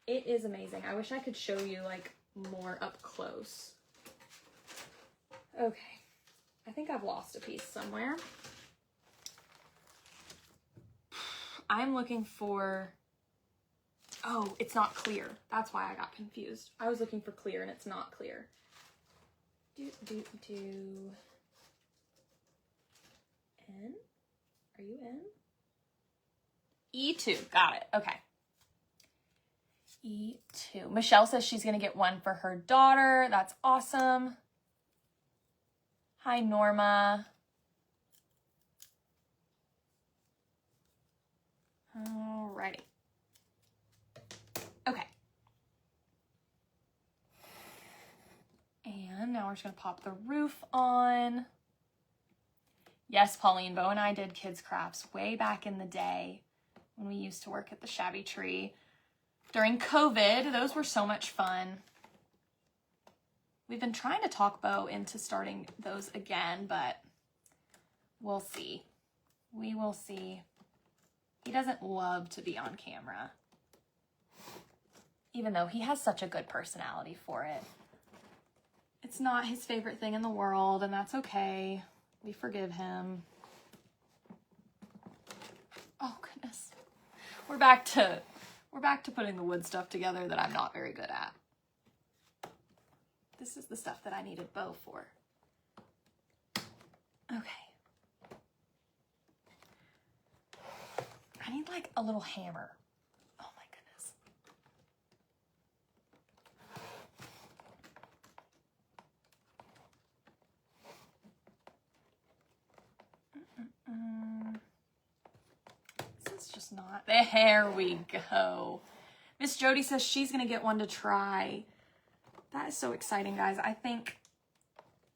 It is amazing. I wish I could show you like more up close. Okay. I think I've lost a piece somewhere. I'm looking for, oh, it's not clear. That's why I got confused. I was looking for clear and it's not clear. N? Are you in? E2, got it, okay. E2. Michelle says she's gonna get one for her daughter. That's awesome. Hi, Norma. Alrighty. just going to pop the roof on. Yes, Pauline, Bo and I did kids crafts way back in the day when we used to work at the Shabby Tree. During COVID, those were so much fun. We've been trying to talk Bo into starting those again, but we'll see. We will see. He doesn't love to be on camera, even though he has such a good personality for it. It's not his favorite thing in the world, and that's okay. We forgive him. Oh, goodness. We're back to putting the wood stuff together that I'm not very good at. This is the stuff that I needed Bo for. Okay. I need like a little hammer. Oh my goodness. This is just not. There we go. Miss Jody says she's going to get one to try. That is so exciting, guys. I think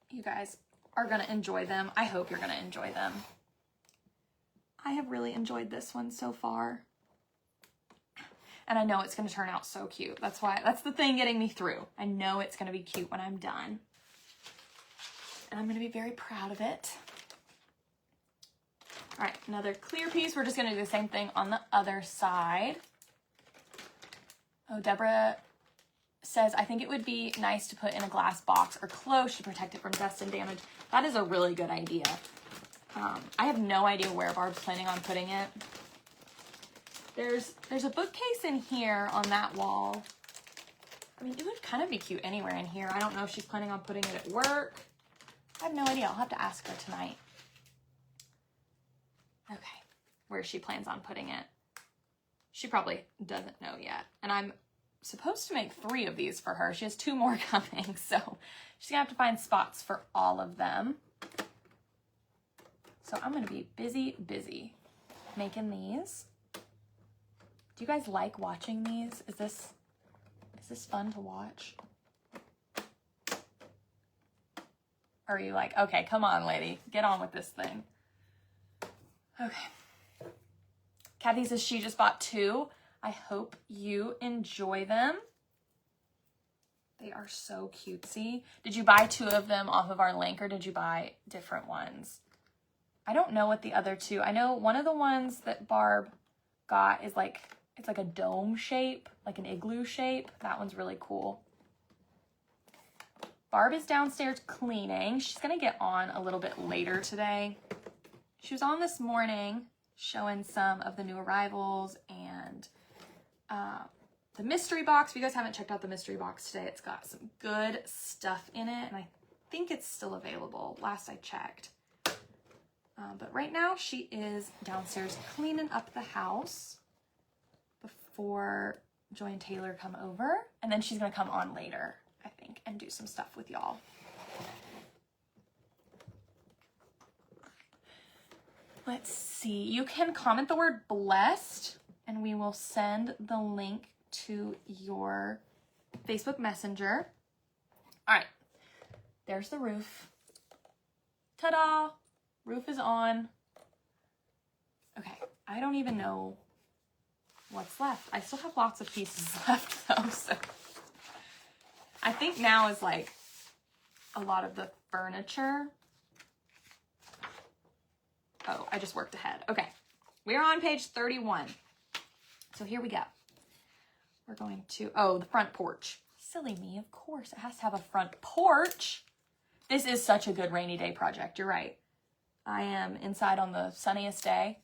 you guys are going to enjoy them. I hope you're going to enjoy them. I have really enjoyed this one so far. And I know it's going to turn out so cute. That's the thing getting me through. I know it's going to be cute when I'm done. And I'm going to be very proud of it. All right, another clear piece. We're just going to do the same thing on the other side. Oh, Deborah says, I think it would be nice to put in a glass box or close to protect it from dust and damage. That is a really good idea. I have no idea where Barb's planning on putting it. There's a bookcase in here on that wall. I mean, it would kind of be cute anywhere in here. I don't know if she's planning on putting it at work. I have no idea. I'll have to ask her tonight. Okay, where she plans on putting it. She probably doesn't know yet. And I'm supposed to make 3 of these for her. She has 2 more coming, so she's gonna have to find spots for all of them. So I'm gonna be busy making these. Do you guys like watching these? Is this fun to watch? Or are you like, okay, come on, lady, get on with this thing. Okay. Kathy says she just bought 2. I hope you enjoy them. They are so cutesy. Did you buy 2 of them off of our link, or did you buy different ones? I don't know what the other 2. I know one of the ones that Barb got is like, it's like a dome shape, like an igloo shape. That one's really cool. Barb is downstairs cleaning. She's gonna get on a little bit later today. She was on this morning showing some of the new arrivals and the mystery box. If you guys haven't checked out the mystery box today, it's got some good stuff in it, and I think it's still available, last I checked. But right now she is downstairs cleaning up the house before Joy and Taylor come over, and then she's gonna come on later, I think, and do some stuff with y'all. Let's see, you can comment the word blessed and we will send the link to your Facebook Messenger. All right, there's the roof. Ta-da, roof is on. Okay, I don't even know what's left. I still have lots of pieces left though, so I think now is like a lot of the furniture. Oh, I just worked ahead. Okay, we're on page 31. So here we go. We're going to, oh, the front porch. Silly me, of course, it has to have a front porch. This is such a good rainy day project, you're right. I am inside on the sunniest day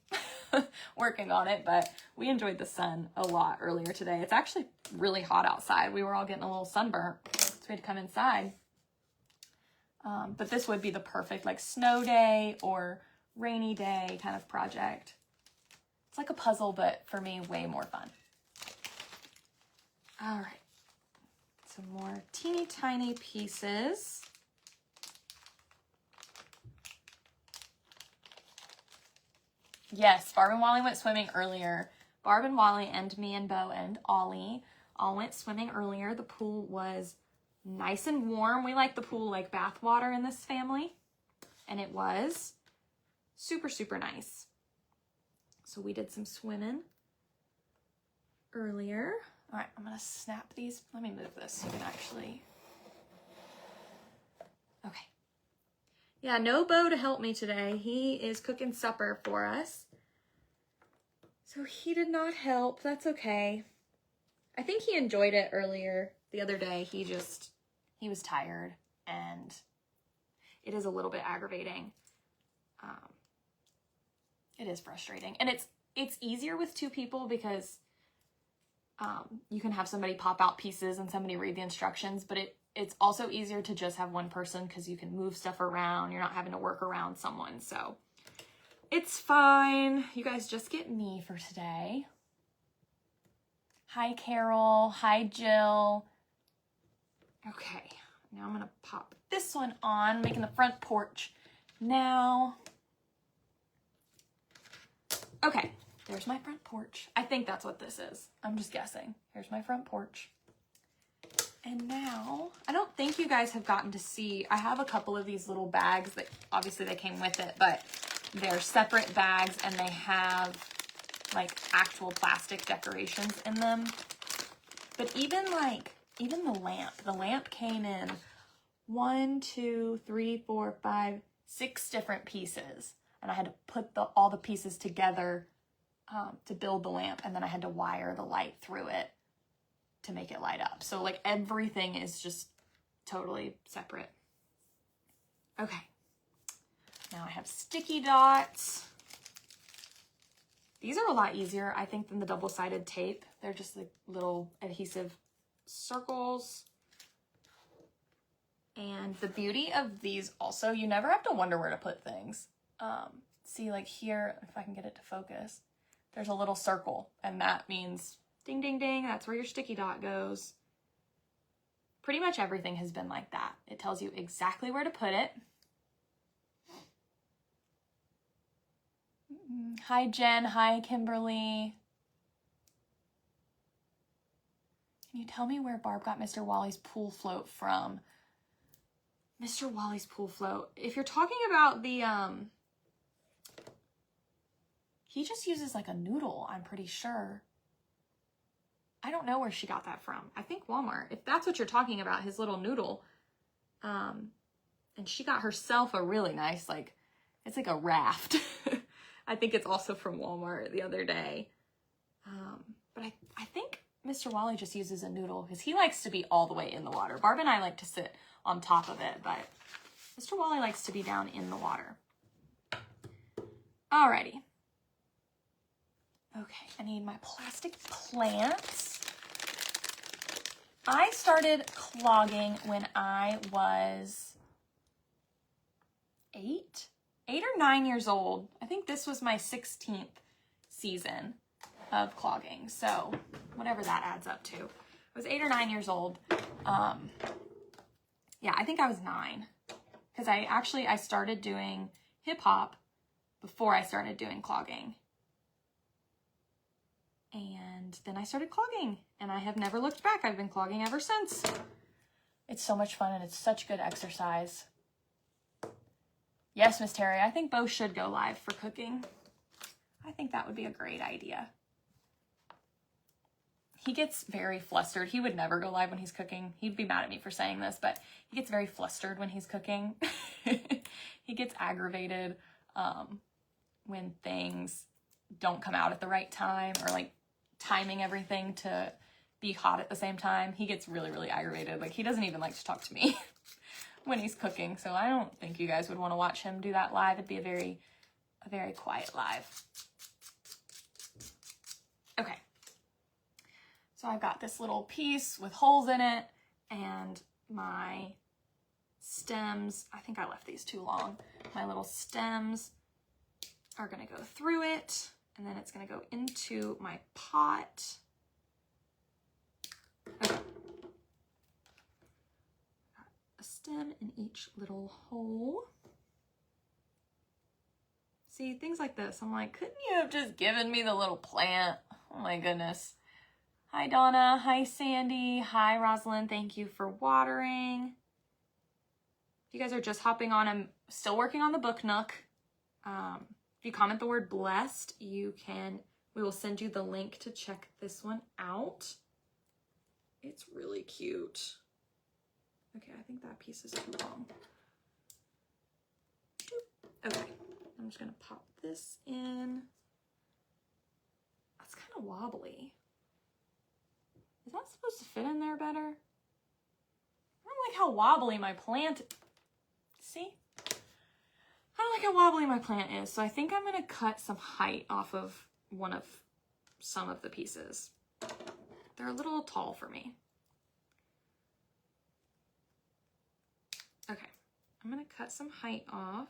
working on it, but we enjoyed the sun a lot earlier today. It's actually really hot outside. We were all getting a little sunburnt, so we had to come inside. But this would be the perfect like snow day or rainy day kind of project. It's like a puzzle, but for me, way more fun. All right, some more teeny tiny pieces. Yes, Barb and Wally went swimming earlier. Barb and Wally and me and Bo and Ollie all went swimming earlier. The pool was nice and warm. We like the pool like bath water in this family. And it was super, super nice. So we did some swimming earlier. All right, I'm gonna snap these. Let me move this so you can actually. Okay. Yeah, no Bo to help me today. He is cooking supper for us. So he did not help. That's okay. I think he enjoyed it earlier. The other day, he was tired, and it is a little bit aggravating. It is frustrating. And it's easier with two people because you can have somebody pop out pieces and somebody read the instructions, but it's also easier to just have one person because you can move stuff around. You're not having to work around someone. So it's fine. You guys just get me for today. Hi, Carol. Hi, Jill. Okay, now I'm gonna pop this one on, making the front porch now. Okay, there's my front porch. I think that's what this is. I'm just guessing. Here's my front porch. And now, I don't think you guys have gotten to see, I have a couple of these little bags that obviously they came with it, but they're separate bags and they have like actual plastic decorations in them. But even the lamp came in 1, 2, 3, 4, 5, 6 different pieces. And I had to put all the pieces together to build the lamp. And then I had to wire the light through it to make it light up. So like everything is just totally separate. Okay. Now I have sticky dots. These are a lot easier, I think, than the double-sided tape. They're just like little adhesive circles. And the beauty of these also, you never have to wonder where to put things. See, like here, if I can get it to focus, there's a little circle, and that means ding, ding, ding, that's where your sticky dot goes. Pretty much everything has been like that. It tells you exactly where to put it. Hi, Jen. Hi, Kimberly. Can you tell me where Barb got Mr. Wally's pool float from? Mr. Wally's pool float. If you're talking about the, he just uses like a noodle, I'm pretty sure. I don't know where she got that from. I think Walmart. If that's what you're talking about, his little noodle. And she got herself a really nice, like, it's like a raft. I think it's also from Walmart the other day. But I think Mr. Wally just uses a noodle because he likes to be all the way in the water. Barb and I like to sit on top of it, but Mr. Wally likes to be down in the water. Alrighty. Okay, I need my plastic plants. I started clogging when I was 8 or 9 years old. I think this was my 16th season of clogging. So whatever that adds up to. I was 8 or 9 years old. Yeah, I think I was 9. Because I started doing hip hop before I started doing clogging. And then I started clogging, and I have never looked back. I've been clogging ever since. It's so much fun, and it's such good exercise. Yes, Miss Terry, I think Bo should go live for cooking. I think that would be a great idea. He gets very flustered. He would never go live when he's cooking. He'd be mad at me for saying this, but he gets very flustered when he's cooking. He gets aggravated when things don't come out at the right time, or like timing everything to be hot at the same time. He gets really, really aggravated. Like, he doesn't even like to talk to me when he's cooking. So I don't think you guys would want to watch him do that live. It'd be a very quiet live. Okay. So I've got this little piece with holes in it, and my stems, I think I left these too long. My little stems are gonna go through it, and then it's gonna go into my pot. Okay. Got a stem in each little hole. See, things like this, I'm like, couldn't you have just given me the little plant? Oh my goodness. Hi, Donna. Hi, Sandy. Hi, Rosalind. Thank you for watering. If you guys are just hopping on, I'm still working on the Book Nook. If you comment the word blessed, we will send you the link to check this one out. It's really cute. Okay, I think that piece is too long. Okay, I'm just gonna pop this in. That's kind of wobbly. Is that supposed to fit in there better? I don't like how wobbly my plant, see? I don't like how wobbly my plant is, so I think I'm gonna cut some height off of some of the pieces. They're a little tall for me. Okay, I'm gonna cut some height off.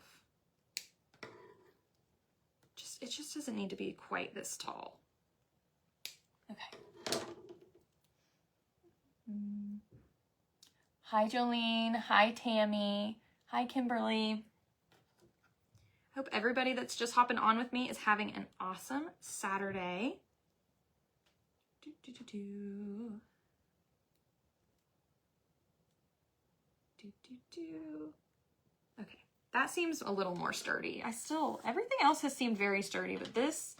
It just doesn't need to be quite this tall. Okay. Hi, Jolene. Hi, Tammy. Hi, Kimberly. Hope everybody that's just hopping on with me is having an awesome Saturday. Okay, that seems a little more sturdy. Everything else has seemed very sturdy, but this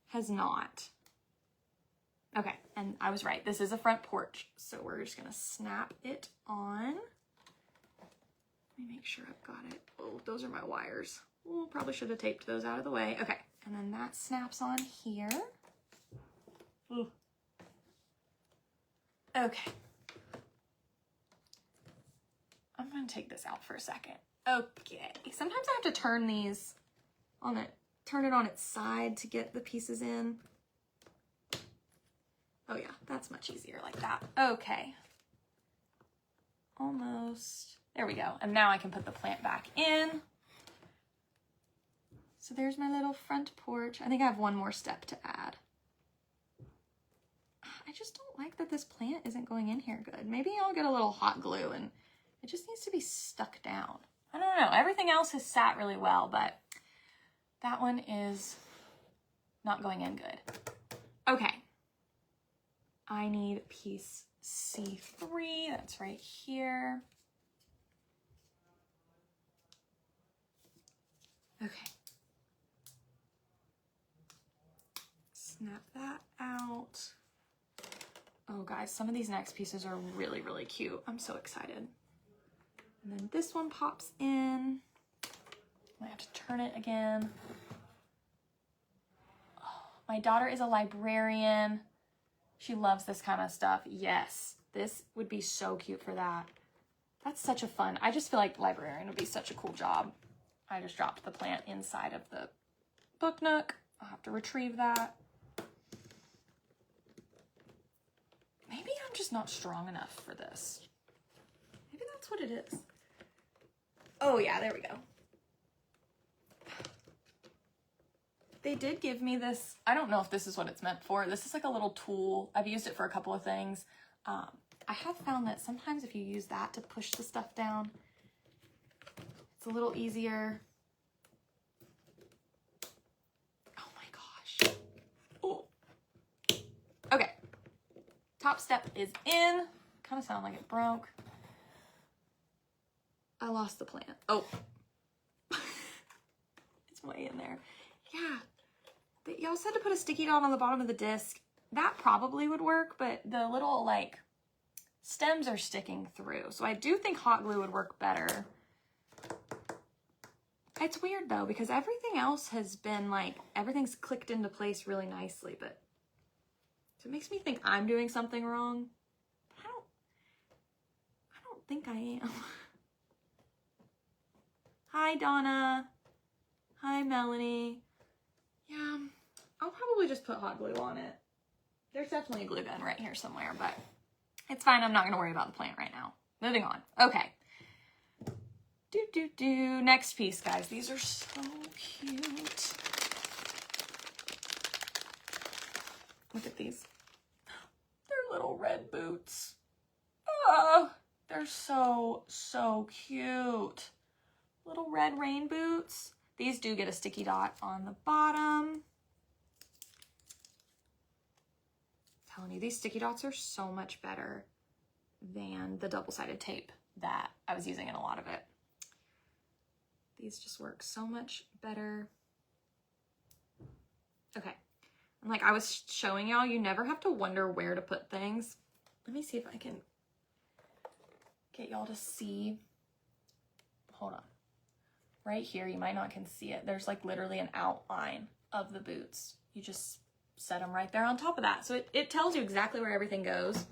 has not. Okay, and I was right. This is a front porch, so we're just gonna snap it on. Let me make sure I've got it. Oh, those are my wires. Oh, probably should have taped those out of the way. Okay, and then that snaps on here. Ooh. Okay. I'm gonna take this out for a second. Okay, sometimes I have to turn these turn it on its side to get the pieces in. Oh yeah, that's much easier like that. Okay. Almost. There we go. And now I can put the plant back in. So there's my little front porch. I think I have one more step to add. I just don't like that this plant isn't going in here good. Maybe I'll get a little hot glue and it just needs to be stuck down. I don't know. Everything else has sat really well, but that one is not going in good. Okay. I need piece C3. That's right here. Okay. Snap that out. Oh guys, some of these next pieces are really, really cute. I'm so excited. And then this one pops in. I have to turn it again. Oh, my daughter is a librarian. She loves this kind of stuff. Yes, this would be so cute for that. That's such a fun, I just feel like librarian would be such a cool job. I just dropped the plant inside of the Book Nook. I'll have to retrieve that. Maybe I'm just not strong enough for this. Maybe that's what it is. Oh yeah, there we go. They did give me this, I don't know if this is what it's meant for. This is like a little tool. I've used it for a couple of things. I have found that sometimes if you use that to push the stuff down, it's a little easier. Oh my gosh. Oh. Okay. Top step is in. Kind of sound like it broke. I lost the plant. Oh. It's way in there. Yeah. Y'all said to put a sticky dot on the bottom of the disc. That probably would work, but the little like stems are sticking through. So I do think hot glue would work better. It's weird though, because everything else has been like, everything's clicked into place really nicely, but so it makes me think I'm doing something wrong. But I don't think I am. Hi, Donna. Hi, Melanie. Yeah, I'll probably just put hot glue on it. There's definitely a glue gun right here somewhere, but it's fine. I'm not going to worry about the plant right now. Moving on. Okay. Next piece, guys. These are so cute. Look at these. They're little red boots. Oh, they're so, so cute. Little red rain boots. These do get a sticky dot on the bottom. telling you, these sticky dots are so much better than the double-sided tape that I was using in a lot of it. These just work so much better. Okay. And like I was showing y'all, you never have to wonder where to put things. Let me see if I can get y'all to see. Hold on. Right here, you might not can see it. There's like literally an outline of the boots. You just set them right there on top of that. So it tells you exactly where everything goes.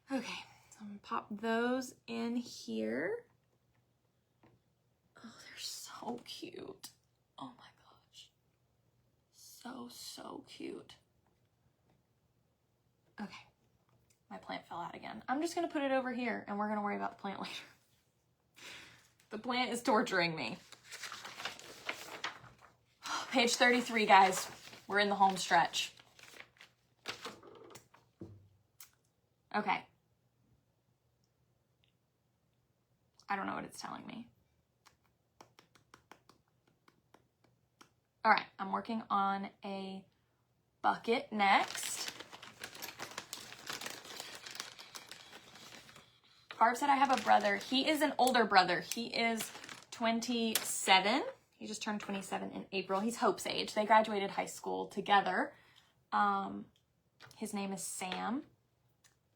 Okay, so I'm gonna pop those in here. Oh, they're so cute. Oh my gosh. So cute. Okay, my plant fell out again. I'm just gonna put it over here and we're gonna worry about the plant later. The plant is torturing me. Page 33, guys. We're in the home stretch. Okay. I don't know what it's telling me. All right, I'm working on a bucket next. Barb said I have a brother. He is an older brother. He is 27. He just turned 27 in April. He's Hope's age. They graduated high school together. His name is Sam.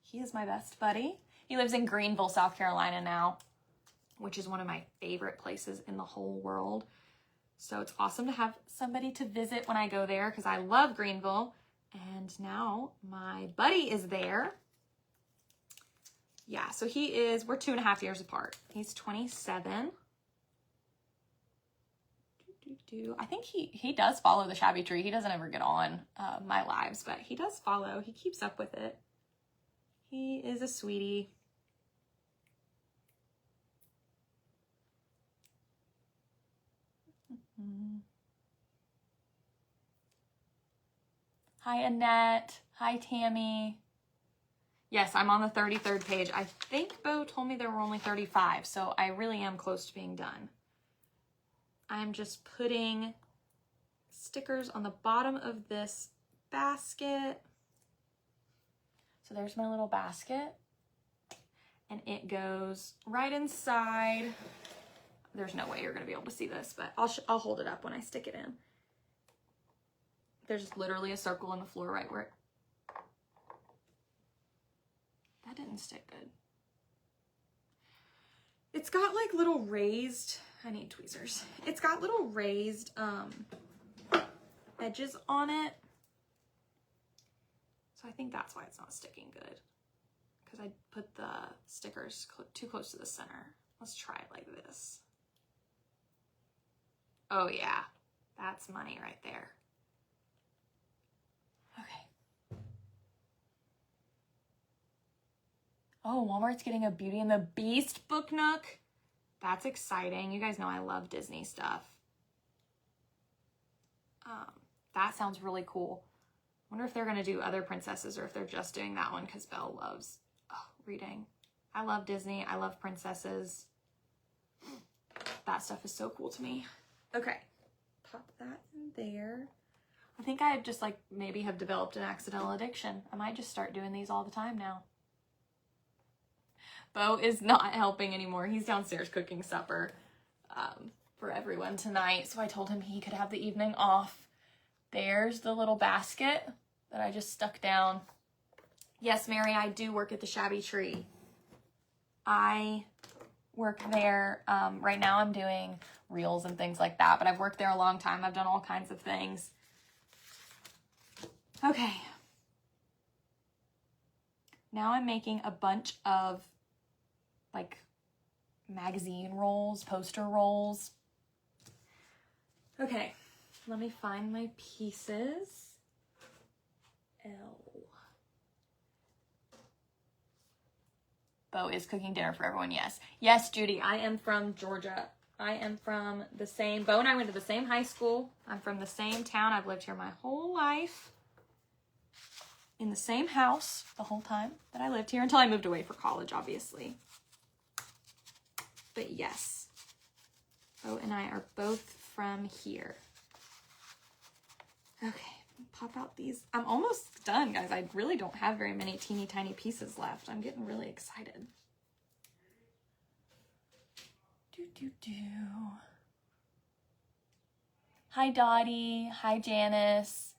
He is my best buddy. He lives in Greenville, South Carolina now, which is one of my favorite places in the whole world. So it's awesome to have somebody to visit when I go there because I love Greenville. And now my buddy is there. Yeah, so we're 2.5 years apart. He's 27. I think he does follow the Shabby Tree. He doesn't ever get on my lives, but he does follow. He keeps up with it. He is a sweetie. Hi, Annette. Hi, Tammy. Yes, I'm on the 33rd page. I think Bo told me there were only 35, so I really am close to being done. I'm just putting stickers on the bottom of this basket. So there's my little basket, and it goes right inside. There's no way you're gonna be able to see this, but I'll hold it up when I stick it in. There's literally a circle in the floor right where that didn't stick good. It's got like little raised, I need tweezers. It's got little raised edges on it. So I think that's why it's not sticking good. Because I put the stickers too close to the center. Let's try it like this. Oh yeah, that's money right there. Okay. Oh, Walmart's getting a Beauty and the Beast Book Nook. That's exciting. You guys know I love Disney stuff. That sounds really cool. I wonder if they're going to do other princesses or if they're just doing that one because Belle loves reading. I love Disney. I love princesses. That stuff is so cool to me. Okay. Pop that in there. I think I just like maybe have developed an accidental addiction. I might just start doing these all the time now. Bo is not helping anymore. He's downstairs cooking supper for everyone tonight. So I told him he could have the evening off. There's the little basket that I just stuck down. Yes, Mary, I do work at the Shabby Tree. I work there. Right now I'm doing reels and things like that, but I've worked there a long time. I've done all kinds of things. Okay. Now I'm making a bunch of like magazine rolls, poster rolls. Okay, let me find my pieces. Bo is cooking dinner for everyone, yes. Yes, Judy, I am from Georgia. I am from the same, Bo and I went to the same high school. I'm from the same town. I've lived here my whole life. In the same house the whole time that I lived here until I moved away for college, obviously. But yes, Bo and I are both from here. Okay, Pop out these. I'm almost done, guys. I really don't have very many teeny tiny pieces left. I'm getting really excited. Hi, Dottie. Hi, Janice.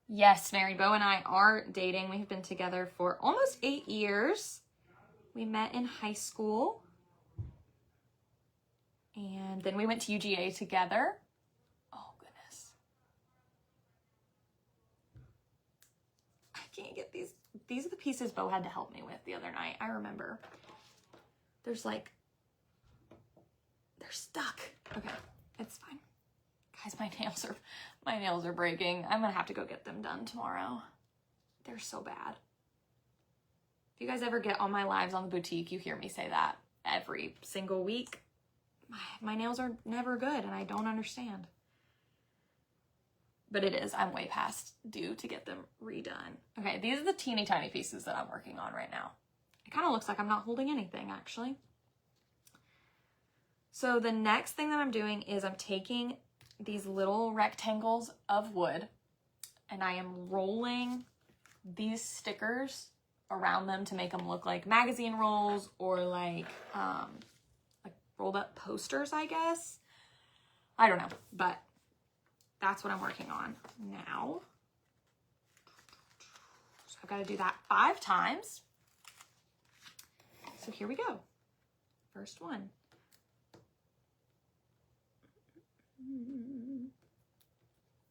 Yes, Mary Bo and I are dating. We've been together for almost 8 years. We met in high school. And then we went to UGA together. Oh, goodness. I can't get these. These are the pieces Bo had to help me with the other night. I remember. There's like, they're stuck. Okay, it's fine. Guys, my nails are breaking. I'm gonna have to go get them done tomorrow. They're so bad. If you guys ever get on my lives on the boutique, you hear me say that every single week. My nails are never good and I don't understand. But it is. I'm way past due to get them redone. Okay, these are the teeny tiny pieces that I'm working on right now. It kind of looks like I'm not holding anything, actually. So the next thing that I'm doing is I'm taking these little rectangles of wood and I am rolling these stickers around them to make them look like magazine rolls or like rolled up posters, I guess. I don't know, but that's what I'm working on now. So I've got to do that 5 times. So here we go. First one.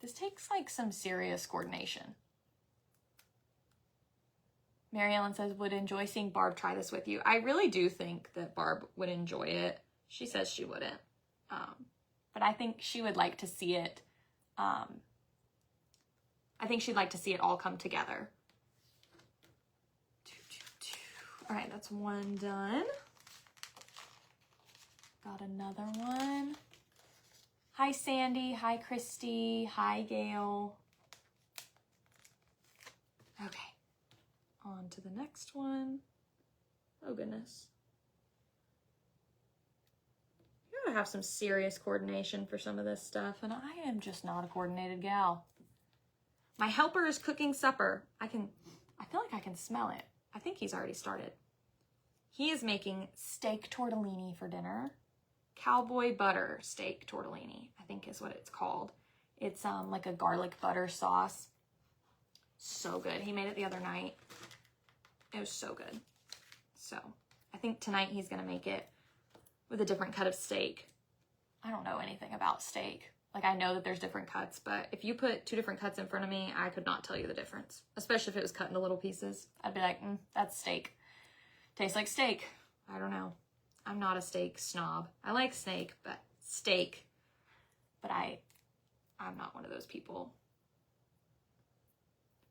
This takes like some serious coordination. Mary Ellen says, would enjoy seeing Barb try this with you. I really do think that Barb would enjoy it. She says she wouldn't. But I think she would like to see it. I think she'd like to see it all come together. All right, that's one done. Got another one. Hi, Sandy. Hi, Christy. Hi, Gail. Okay. On to the next one. Oh, goodness. You gotta have some serious coordination for some of this stuff, and I am just not a coordinated gal. My helper is cooking supper. I feel like I can smell it. I think he's already started. He is making steak tortellini for dinner. Cowboy butter steak tortellini, I think is what it's called. It's like a garlic butter sauce. So good. He made it the other night. It was so good. So I think tonight he's gonna make it with a different cut of steak. I don't know anything about steak. Like, I know that there's different cuts, but if you put 2 different cuts in front of me, I could not tell you the difference. Especially if it was cut into little pieces. I'd be like, that's steak. Tastes like steak. I don't know. I'm not a steak snob. I like steak, but I'm not one of those people.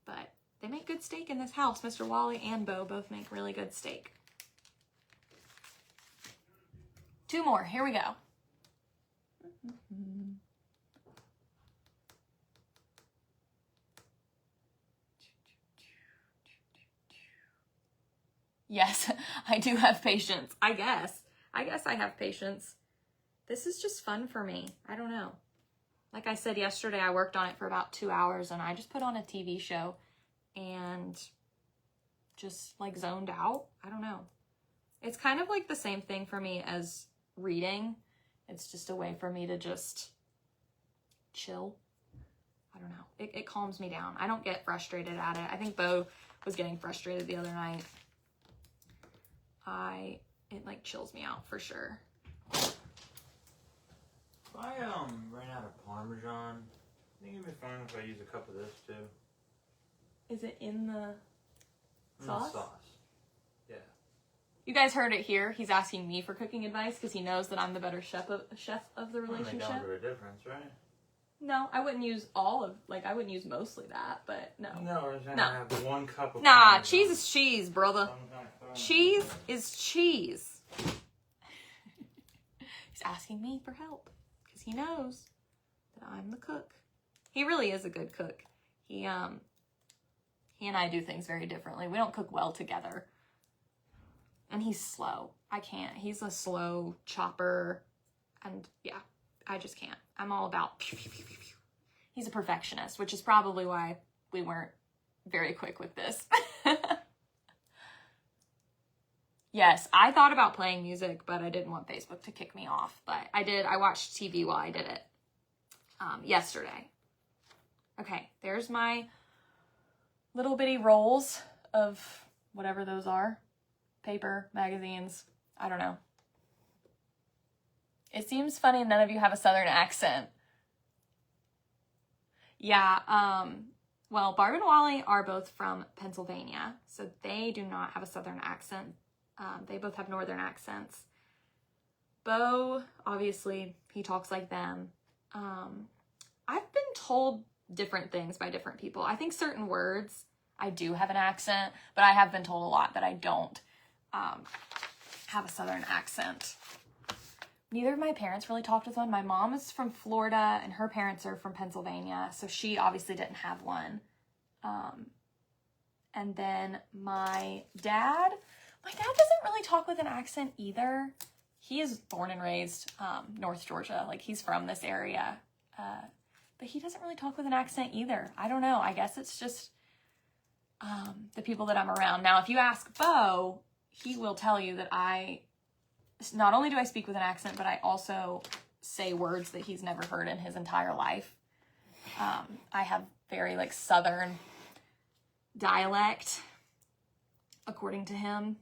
But they make good steak in this house. Mr. Wally and Bo both make really good steak. 2 more. Here we go. Yes, I do have patience. I guess I have patience. This is just fun for me. I don't know. Like I said yesterday, I worked on it for about 2 hours and I just put on a TV show and just like zoned out. I don't know. It's kind of like the same thing for me as reading. It's just a way for me to just chill. I don't know. It calms me down. I don't get frustrated at it. I think Bo was getting frustrated the other night. It like chills me out for sure. If I ran out of Parmesan, I think it'd be fine if I use a cup of this too. Is it in the sauce? Yeah. You guys heard it here. He's asking me for cooking advice because he knows that I'm the better chef of the relationship. They don't do a difference, right? No, I wouldn't use I wouldn't use mostly that, but no. No, we're saying I have 1 cup of Nah, Parmesan. cheese is cheese, brother. Cheese is cheese. He's asking me for help because he knows that I'm the cook. He really is a good cook. He and I do things very differently. We don't cook well together. And he's slow. I can't. He's a slow chopper. And yeah, I just can't. I'm all about pew, pew, pew, pew, pew. He's a perfectionist, which is probably why we weren't very quick with this. Yes, I thought about playing music, but I didn't want Facebook to kick me off. But I did. I watched TV while I did it yesterday. Okay, there's my little bitty rolls of whatever those are. Paper, magazines, I don't know. It seems funny none of you have a Southern accent. Yeah, well, Barb and Wally are both from Pennsylvania, so they do not have a Southern accent. They both have Northern accents. Bo, obviously, he talks like them. I've been told different things by different people. I think certain words, I do have an accent, but I have been told a lot that I don't have a Southern accent. Neither of my parents really talked with one. My mom is from Florida, and her parents are from Pennsylvania, so she obviously didn't have one. And then my dad doesn't really talk with an accent either. He is born and raised North Georgia, like he's from this area. But he doesn't really talk with an accent either. I don't know. I guess it's just the people that I'm around. Now, if you ask Bo, he will tell you that not only do I speak with an accent, but I also say words that he's never heard in his entire life. I have very like Southern dialect, according to him.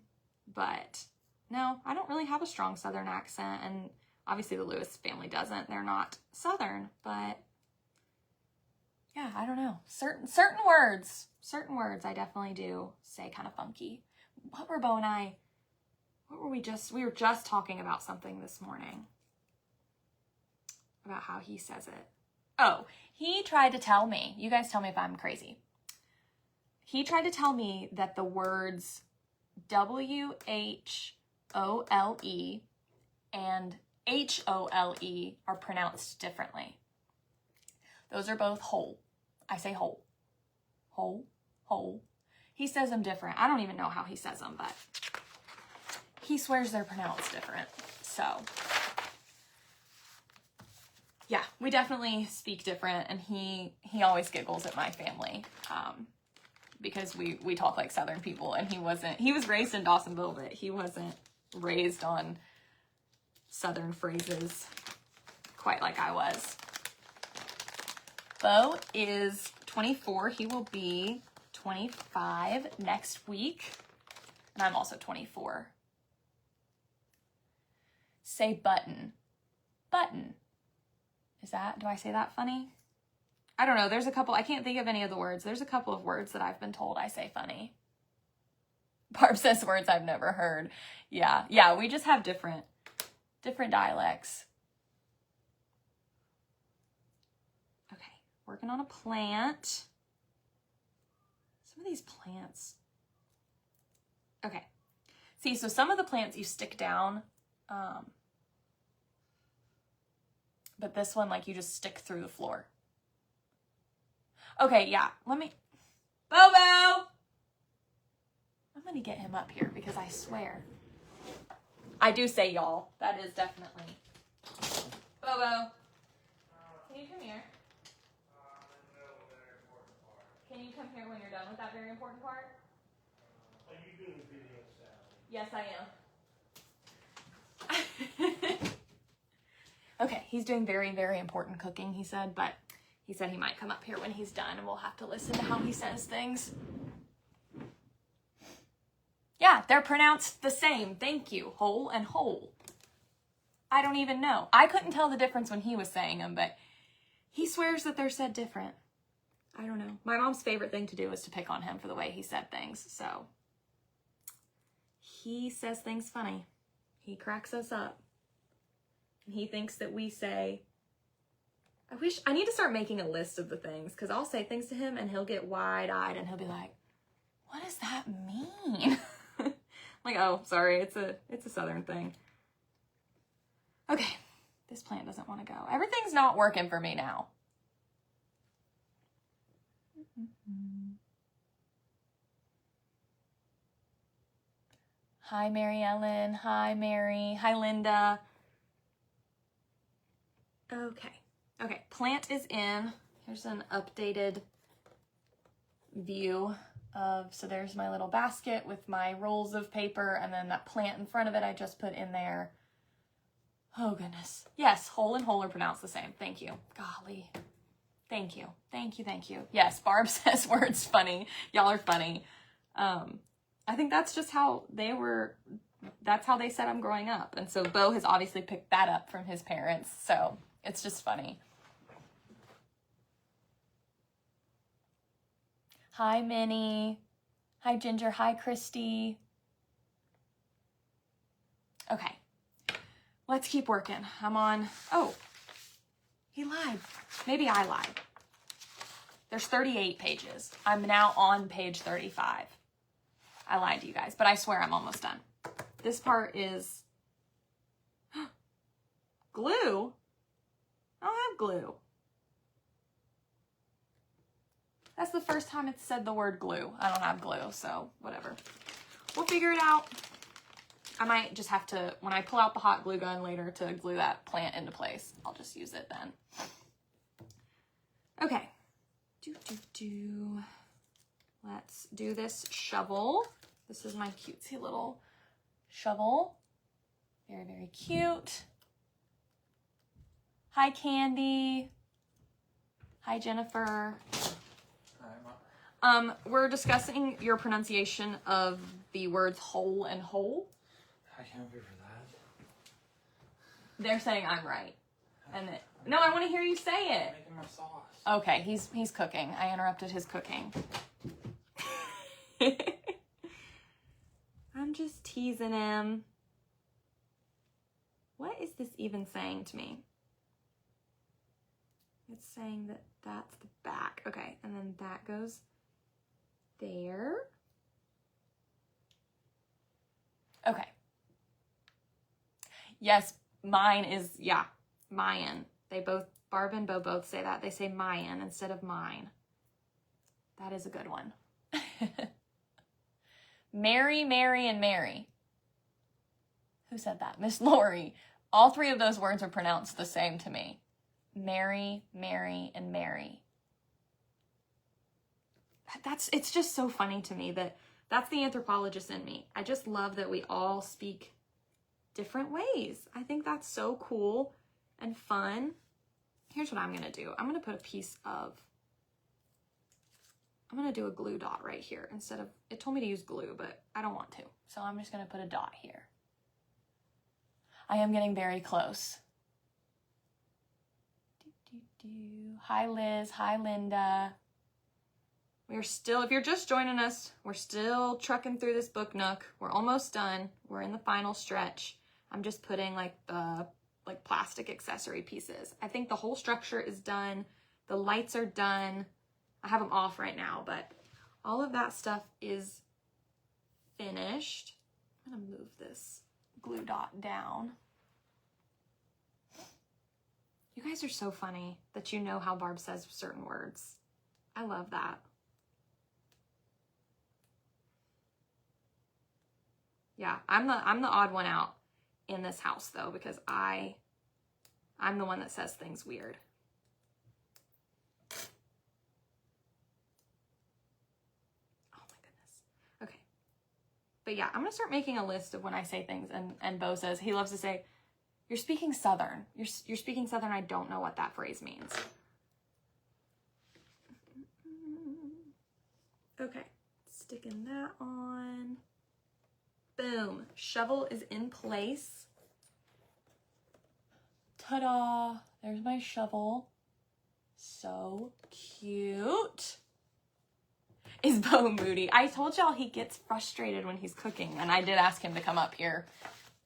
But no, I don't really have a strong Southern accent. And obviously the Lewis family doesn't. They're not Southern, but yeah, I don't know. Certain words I definitely do say kind of funky. What were Bo and I, we were just talking about something this morning. About how he says it. Oh, he tried to tell me, you guys tell me if I'm crazy. He tried to tell me that the words WHOLE and HOLE are pronounced differently. Those are both whole. I say whole. Whole, whole. He says them different. I don't even know how he says them, but he swears they're pronounced different. So, yeah, we definitely speak different, and he always giggles at my family because we talk like Southern people, and he was raised in Dawsonville, but he wasn't raised on Southern phrases quite like I was. Bo is 24. He will be 25 next week. And I'm also 24. Say button. Button. Do I say that funny? I don't know. There's a couple. I can't think of any of the words. There's a couple of words that I've been told I say funny. Barb says words I've never heard. Yeah, we just have different dialects. Okay, working on a plant. Some of these plants. Okay. See, so some of the plants you stick down, but this one, like, you just stick through the floor. Okay, yeah, Bobo! I'm gonna get him up here because I swear. I do say y'all. That is definitely. Bobo, can you come here? Can you come here when you're done with that very important part? Are you doing video, Sallie? Yes, I am. Okay, he's doing very, very important cooking, he said, but he said he might come up here when he's done, and we'll have to listen to how he says things. Yeah, they're pronounced the same. Thank you. Whole and whole. I don't even know. I couldn't tell the difference when he was saying them, but he swears that they're said different. I don't know. My mom's favorite thing to do is to pick on him for the way he said things, so he says things funny. He cracks us up. And he thinks that we say, I need to start making a list of the things, because I'll say things to him and he'll get wide-eyed and he'll be like, what does that mean? Like, oh, sorry, it's a Southern thing. Okay, this plant doesn't want to go. Everything's not working for me now. Hi, Mary Ellen. Hi, Mary. Hi, Linda. Okay, plant is in. Here's an updated view of, so there's my little basket with my rolls of paper, and then that plant in front of it I just put in there. Oh goodness. Yes, hole and hole are pronounced the same. Thank you. Golly. Thank you. Thank you. Thank you. Yes, Barb says words funny. Y'all are funny. I think that's just how they were, that's how they said I'm growing up. And so Bo has obviously picked that up from his parents. So it's just funny. Hi, Minnie. Hi, Ginger. Hi, Christy. Okay. Let's keep working. I'm on, oh, he lied. Maybe I lied. There's 38 pages. I'm now on page 35. I lied to you guys, but I swear I'm almost done. This part is glue. I don't have glue. That's the first time it's said the word glue. I don't have glue, so whatever. We'll figure it out. I might just have to, when I pull out the hot glue gun later to glue that plant into place, I'll just use it then. Okay. Let's do this shovel. This is my cutesy little shovel. Very, very cute. Hi, Candy. Hi, Jennifer. We're discussing your pronunciation of the words whole and whole. I can't be for that. They're saying I'm right. And no, I want to hear you say it. I'm making my sauce. Okay, he's cooking. I interrupted his cooking. I'm just teasing him. What is this even saying to me? It's saying that that's the back. Okay, and then that goes there. Okay. Yes, mine is, yeah, Mayan. They both, Barb and Bo both say that. They say Mayan instead of mine. That is a good one. Mary, Mary, and Mary. Who said that? Miss Lori. All three of those words are pronounced the same to me. Mary, Mary, and Mary. It's just so funny to me that that's the anthropologist in me. I just love that we all speak different ways. I think that's so cool and fun. Here's what I'm gonna do. I'm gonna put a piece of, I'm gonna do a glue dot right here instead of, it told me to use glue, but I don't want to. So I'm just gonna put a dot here. I am getting very close. Hi, Liz. Hi, Linda. We're still, if you're just joining us, we're still trucking through this Book Nook. We're almost done. We're in the final stretch. I'm just putting like the plastic accessory pieces. I think the whole structure is done. The lights are done. I have them off right now, but all of that stuff is finished. I'm gonna move this glue dot down. You guys are so funny that you know how Barb says certain words. I love that. Yeah, I'm the odd one out in this house though, because I'm the one that says things weird. Oh my goodness. Okay. But yeah, I'm gonna start making a list of when I say things, and Bo says, he loves to say, you're speaking Southern. You're speaking Southern. I don't know what that phrase means. Okay, sticking that on. Boom, shovel is in place. Ta-da, there's my shovel. So cute. Is Bo moody? I told y'all he gets frustrated when he's cooking, and I did ask him to come up here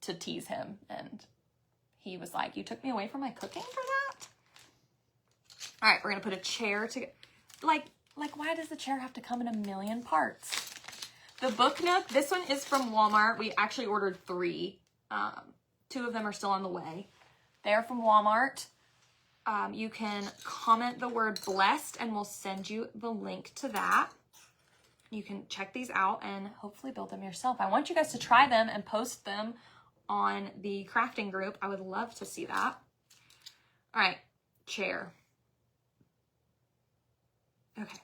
to tease him, and he was like, you took me away from my cooking for that? All right, we're gonna put a chair together. Like why does the chair have to come in a million parts? The Book Nook, this one is from Walmart. We actually ordered 3. 2 of them are still on the way. They're from Walmart. You can comment the word blessed and we'll send you the link to that. You can check these out and hopefully build them yourself. I want you guys to try them and post them on the crafting group. I would love to see that. All right, chair. Okay,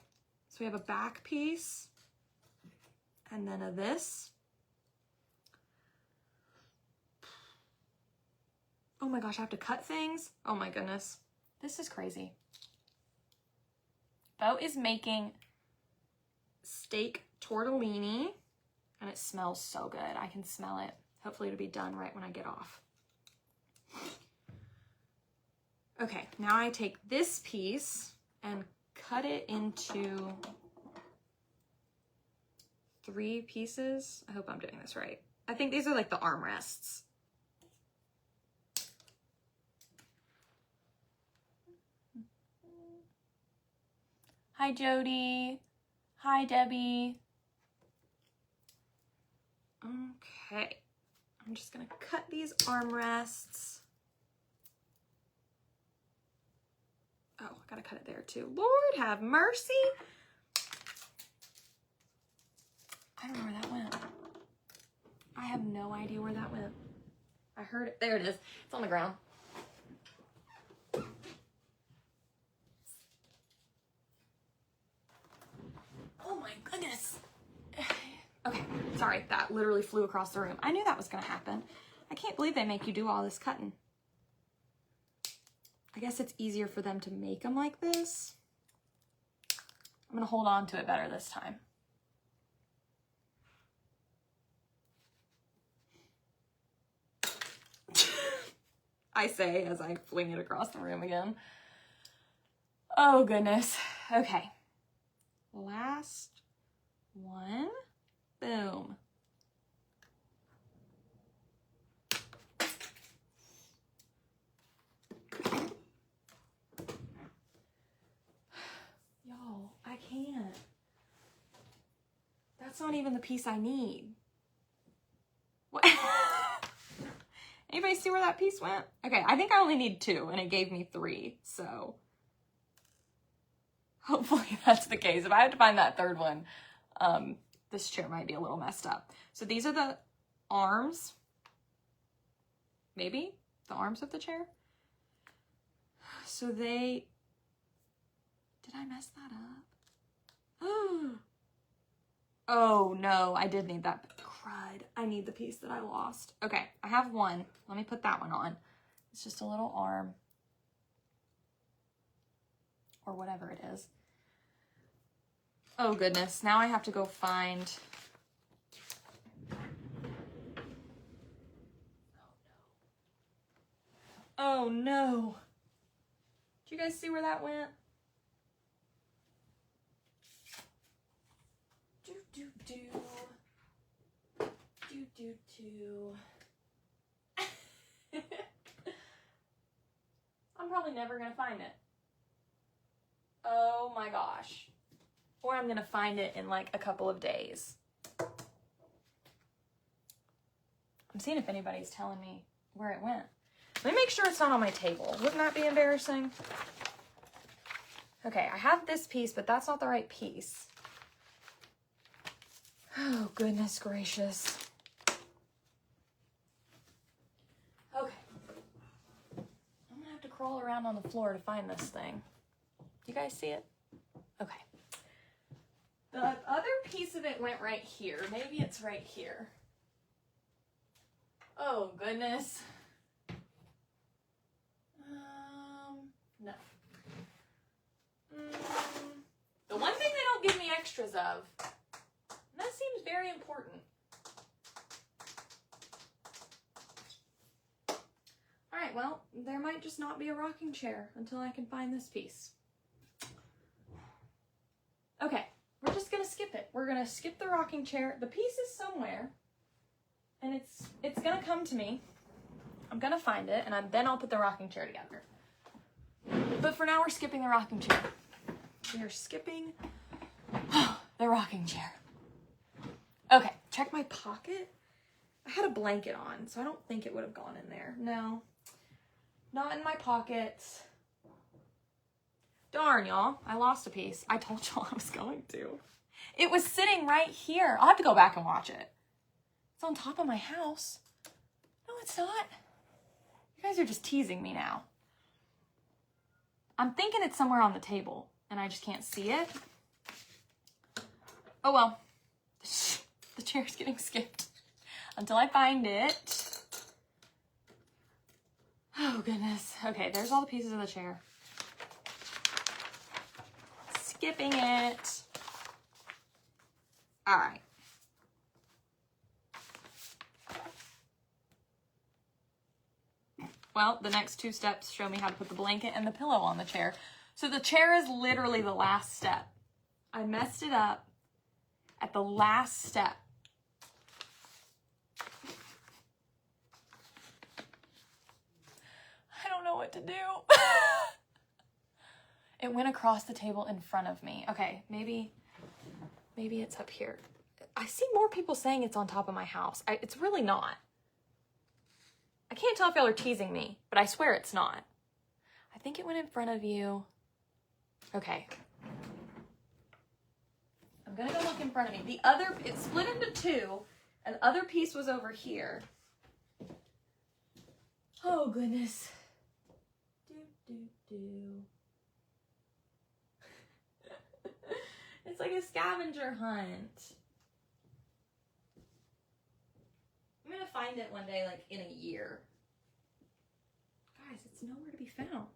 so we have a back piece and then a this. Oh my gosh, I have to cut things. Oh my goodness, this is crazy. Bo is making steak tortellini and it smells so good. I can smell it. Hopefully it'll be done right when I get off. Okay, now I take this piece and cut it into 3 pieces. I hope I'm doing this right. I think these are like the armrests. Hi, Jody. Hi, Debbie. Okay, I'm just gonna cut these armrests. Oh, I gotta cut it there too. Lord have mercy. I don't know where that went. I have no idea where that went. I heard it. There it is. It's on the ground. Oh my goodness. Okay, sorry. That literally flew across the room. I knew that was gonna happen. I can't believe they make you do all this cutting. I guess it's easier for them to make them like this. I'm gonna hold on to it better this time. I say as I fling it across the room again. Oh goodness. Okay. Last one. Boom. Y'all, I can't. That's not even the piece I need. What? Anybody see where that piece went? Okay, I think I only need 2 and it gave me 3, so hopefully that's the case. If I had to find that 3rd one, this chair might be a little messed up. So these are the arms, maybe the arms of the chair. So they, did I mess that up? Oh no, I did need that. Crud, I need the piece that I lost. Okay, I have one. Let me put that one on. It's just a little arm. Or whatever it is. Oh goodness, now I have to go find... Oh no. Did you guys see where that went? Do do do. Do do do. I'm probably never gonna find it. Oh my gosh. Or I'm gonna find it in like a couple of days. I'm seeing if anybody's telling me where it went. Let me make sure it's not on my table. Wouldn't that be embarrassing? Okay, I have this piece, but that's not the right piece. Oh, goodness gracious. Okay. I'm gonna have to crawl around on the floor to find this thing. You guys see it? Okay. The other piece of it went right here. Maybe it's right here. Oh, goodness. No. The one thing they don't give me extras of, and that seems very important. All right, well, there might just not be a rocking chair until I can find this piece. Okay, we're just gonna skip it. We're gonna skip the rocking chair. The piece is somewhere, and it's gonna come to me. I'm gonna find it, and then I'll put the rocking chair together. But for now, we're skipping the rocking chair. We are skipping the rocking chair. Okay, check my pocket. I had a blanket on, so I don't think it would have gone in there. No, not in my pockets. Darn, y'all. I lost a piece. I told y'all I was going to. It was sitting right here. I'll have to go back and watch it. It's on top of my house. No, it's not. You guys are just teasing me now. I'm thinking it's somewhere on the table, and I just can't see it. Oh well, the chair's getting skipped until I find it. Oh goodness. Okay, there's all the pieces of the chair. Skipping it. All right. Well, the next two steps show me how to put the blanket and the pillow on the chair. So the chair is literally the last step. I messed it up at the last step. I don't know what to do. It went across the table in front of me. Okay, maybe it's up here. I see more people saying it's on top of my house. It's really not. I can't tell if y'all are teasing me, but I swear it's not. I think it went in front of you. Okay. I'm gonna go look in front of me. It split into two, and the other piece was over here. Oh, goodness. It's like a scavenger hunt. I'm gonna find it one day, like in a year. Guys, it's nowhere to be found.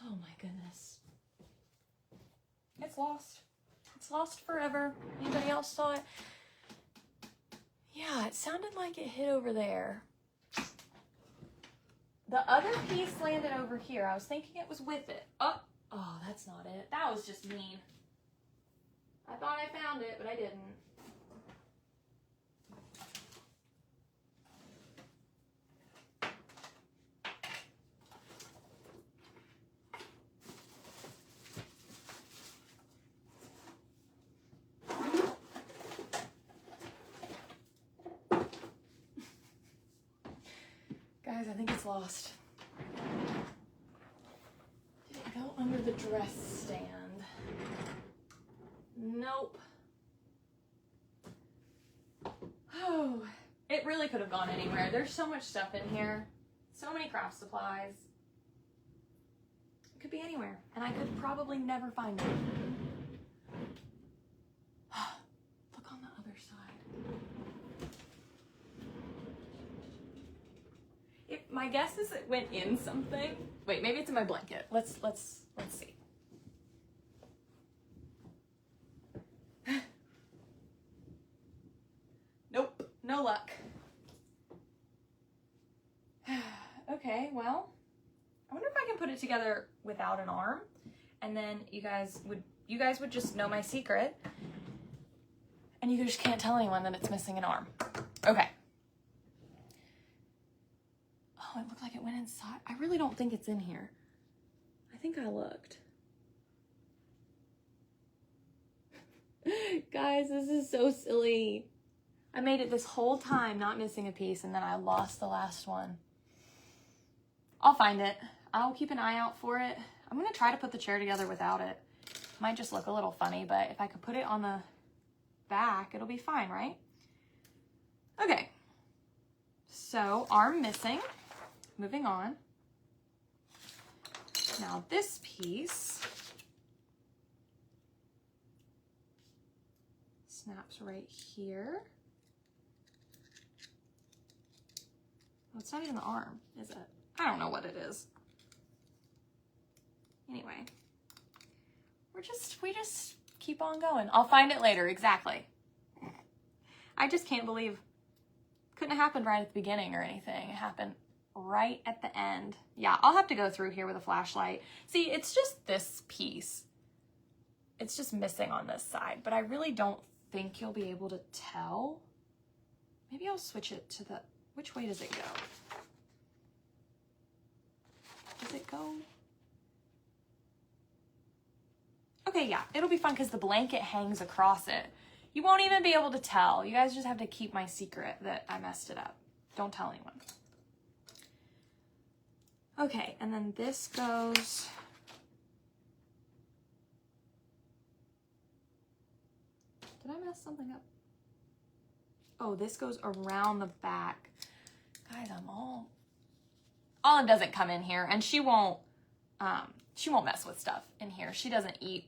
Oh my goodness. It's lost. It's lost forever. Anybody else saw it? Yeah, it sounded like it hit over there. The other piece landed over here. I was thinking it was with it. Oh, that's not it. That was just mean. I thought I found it, but I didn't. Guys, I think it's lost. Did it go under the dress stand? Nope. Oh, it really could have gone anywhere. There's so much stuff in here. So many craft supplies. It could be anywhere, and I could probably never find it. Look on the other side. My guess is it went in something. Wait, maybe it's in my blanket. Let's see. Nope, no luck. Okay, well, I wonder if I can put it together without an arm, and then you guys would just know my secret, and you just can't tell anyone that it's missing an arm. Okay. Oh, it looked like it went inside. I really don't think it's in here. I think I looked. Guys, this is so silly. I made it this whole time not missing a piece, and then I lost the last one. I'll find it. I'll keep an eye out for it. I'm going to try to put the chair together without it. Might just look a little funny, but if I could put it on the back, it'll be fine, right? Okay. So, arm missing. Moving on. Now this piece snaps right here. Oh, it's not even the arm, is it? I don't know what it is. Anyway, we just keep on going. I'll find it later, exactly. I just can't believe, couldn't have happened right at the beginning or anything. It happened right at the end. Yeah, I'll have to go through here with a flashlight. See, it's just this piece. It's just missing on this side, but I really don't think you'll be able to tell. Maybe I'll switch it to the, which way does it go? Does it go? Okay, yeah, it'll be fun because the blanket hangs across it. You won't even be able to tell. You guys just have to keep my secret that I messed it up. Don't tell anyone. Okay, and then this goes... Did I mess something up? Oh, this goes around the back. Guys, I'm all Olive doesn't come in here, and she won't mess with stuff in here. She doesn't eat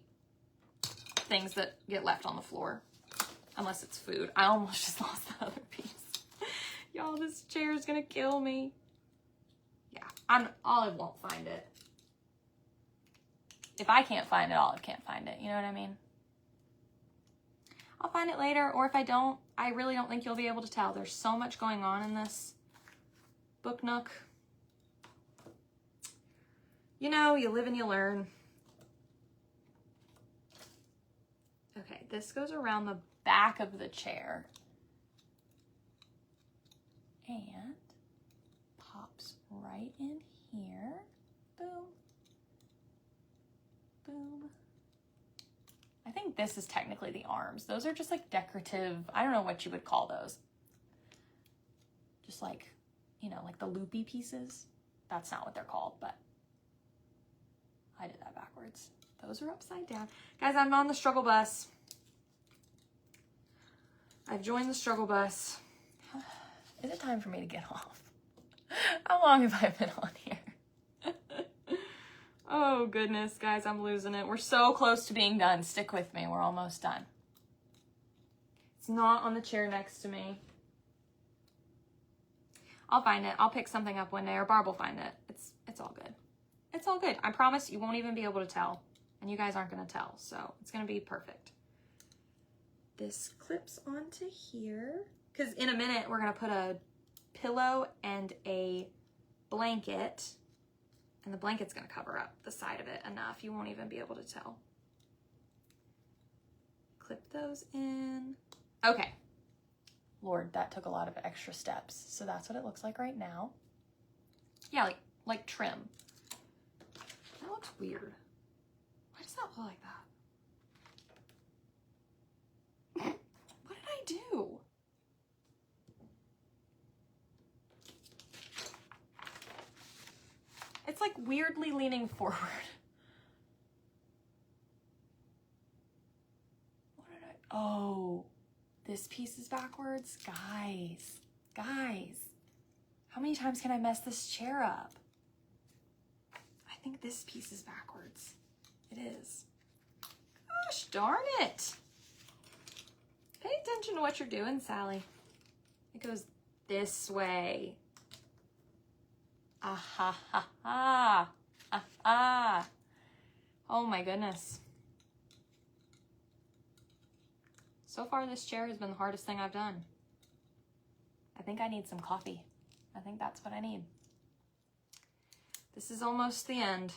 things that get left on the floor unless it's food. I almost just lost the other piece. Y'all, this chair is gonna kill me. Yeah, Olive won't find it. If I can't find it, Olive can't find it. You know what I mean? I'll find it later, or if I don't, I really don't think you'll be able to tell. There's so much going on in this Book Nook. You know, you live and you learn. Okay, this goes around the back of the chair. And pops right in here. Boom. Boom. I think this is technically the arms. Those are just like decorative, I don't know what you would call those. Just like, you know, like the loopy pieces. That's not what they're called, but I did that backwards. Those are upside down. Guys, I'm on the struggle bus. I've joined the struggle bus. Is it time for me to get off? How long have I been on here? Oh goodness, guys, I'm losing it. We're so close to being done. Stick with me, we're almost done. It's not on the chair next to me. I'll find it. I'll pick something up one day, or Barb will find it. It's all good. It's all good. I promise you won't even be able to tell. And you guys aren't gonna tell, so it's gonna be perfect. This clips onto here. Because in a minute, we're gonna put a pillow and a blanket, and the blanket's gonna cover up the side of it enough. You won't even be able to tell. Clip those in. Okay. Lord, that took a lot of extra steps. So that's what it looks like right now. Yeah, like trim. That looks weird. Why does that look like that? What did I do? It's like weirdly leaning forward. What did I, oh, this piece is backwards? Guys, how many times can I mess this chair up? I think this piece is backwards. It is. Gosh darn it. Pay attention to what you're doing, Sally. It goes this way. Ah ha ha ha. Ah ah. Oh my goodness. So far this chair has been the hardest thing I've done. I think I need some coffee. I think that's what I need. This is almost the end.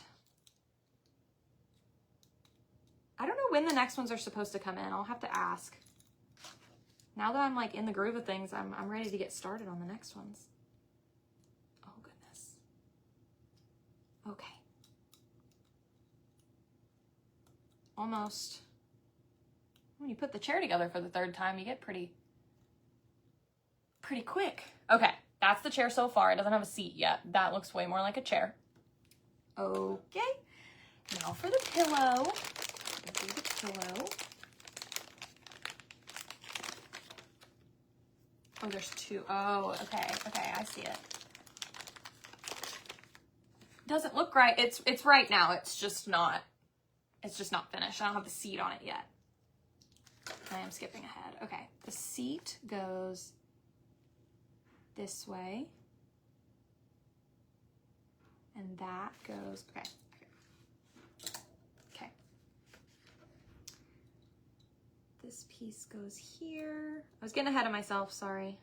I don't know when the next ones are supposed to come in. I'll have to ask. Now that I'm like in the groove of things, I'm ready to get started on the next ones. Oh goodness. Okay. Almost. When you put the chair together for the third time, you get pretty quick. Okay, that's the chair so far. It doesn't have a seat yet. That looks way more like a chair. Okay, now for the pillow. Do the pillow. Oh, there's two. Oh, okay, I see it. Doesn't look right. It's right now. It's just not finished. I don't have the seat on it yet. I am skipping ahead. Okay, the seat goes this way. And that goes, okay. This piece goes here. I was getting ahead of myself, sorry.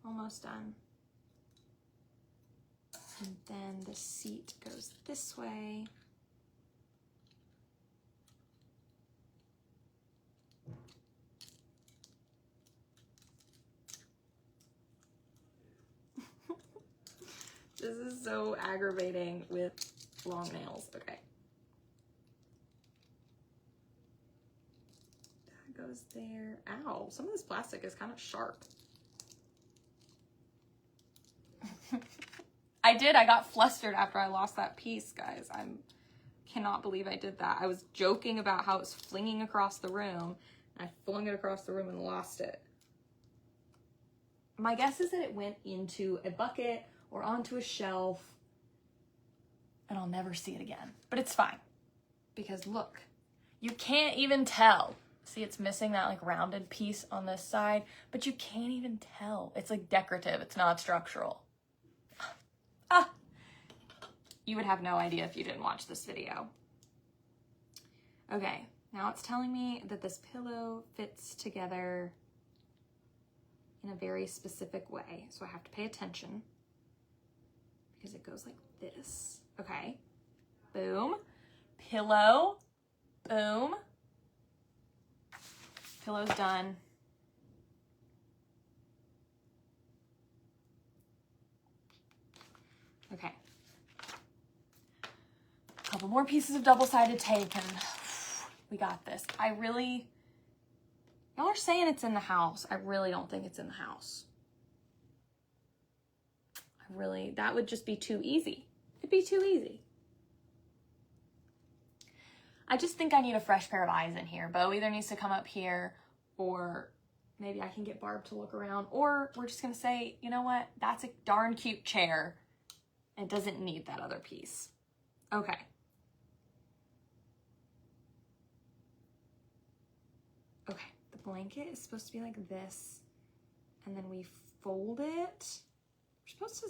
Almost done. And then the seat goes this way. This is so aggravating with long nails. Okay. That goes there. Ow, some of this plastic is kind of sharp. I got flustered after I lost that piece, guys. I cannot believe I did that. I was joking about how it was flinging across the room, and I flung it across the room and lost it. My guess is that it went into a bucket or onto a shelf, and I'll never see it again. But it's fine, because look, you can't even tell. See, it's missing that like rounded piece on this side, but you can't even tell. It's like decorative, it's not structural. Ah, you would have no idea if you didn't watch this video. Okay, now it's telling me that this pillow fits together in a very specific way. So I have to pay attention because it goes like this. Okay, boom, pillow, boom. Pillow's done. Okay. A couple more pieces of double-sided tape and we got this. Y'all are saying it's in the house. I really don't think it's in the house. That would just be too easy. It'd be too easy. I just think I need a fresh pair of eyes in here. Bo either needs to come up here, or maybe I can get Barb to look around, or we're just gonna say, you know what? That's a darn cute chair. It doesn't need that other piece. Okay. Okay, the blanket is supposed to be like this, and then we fold it. We're supposed to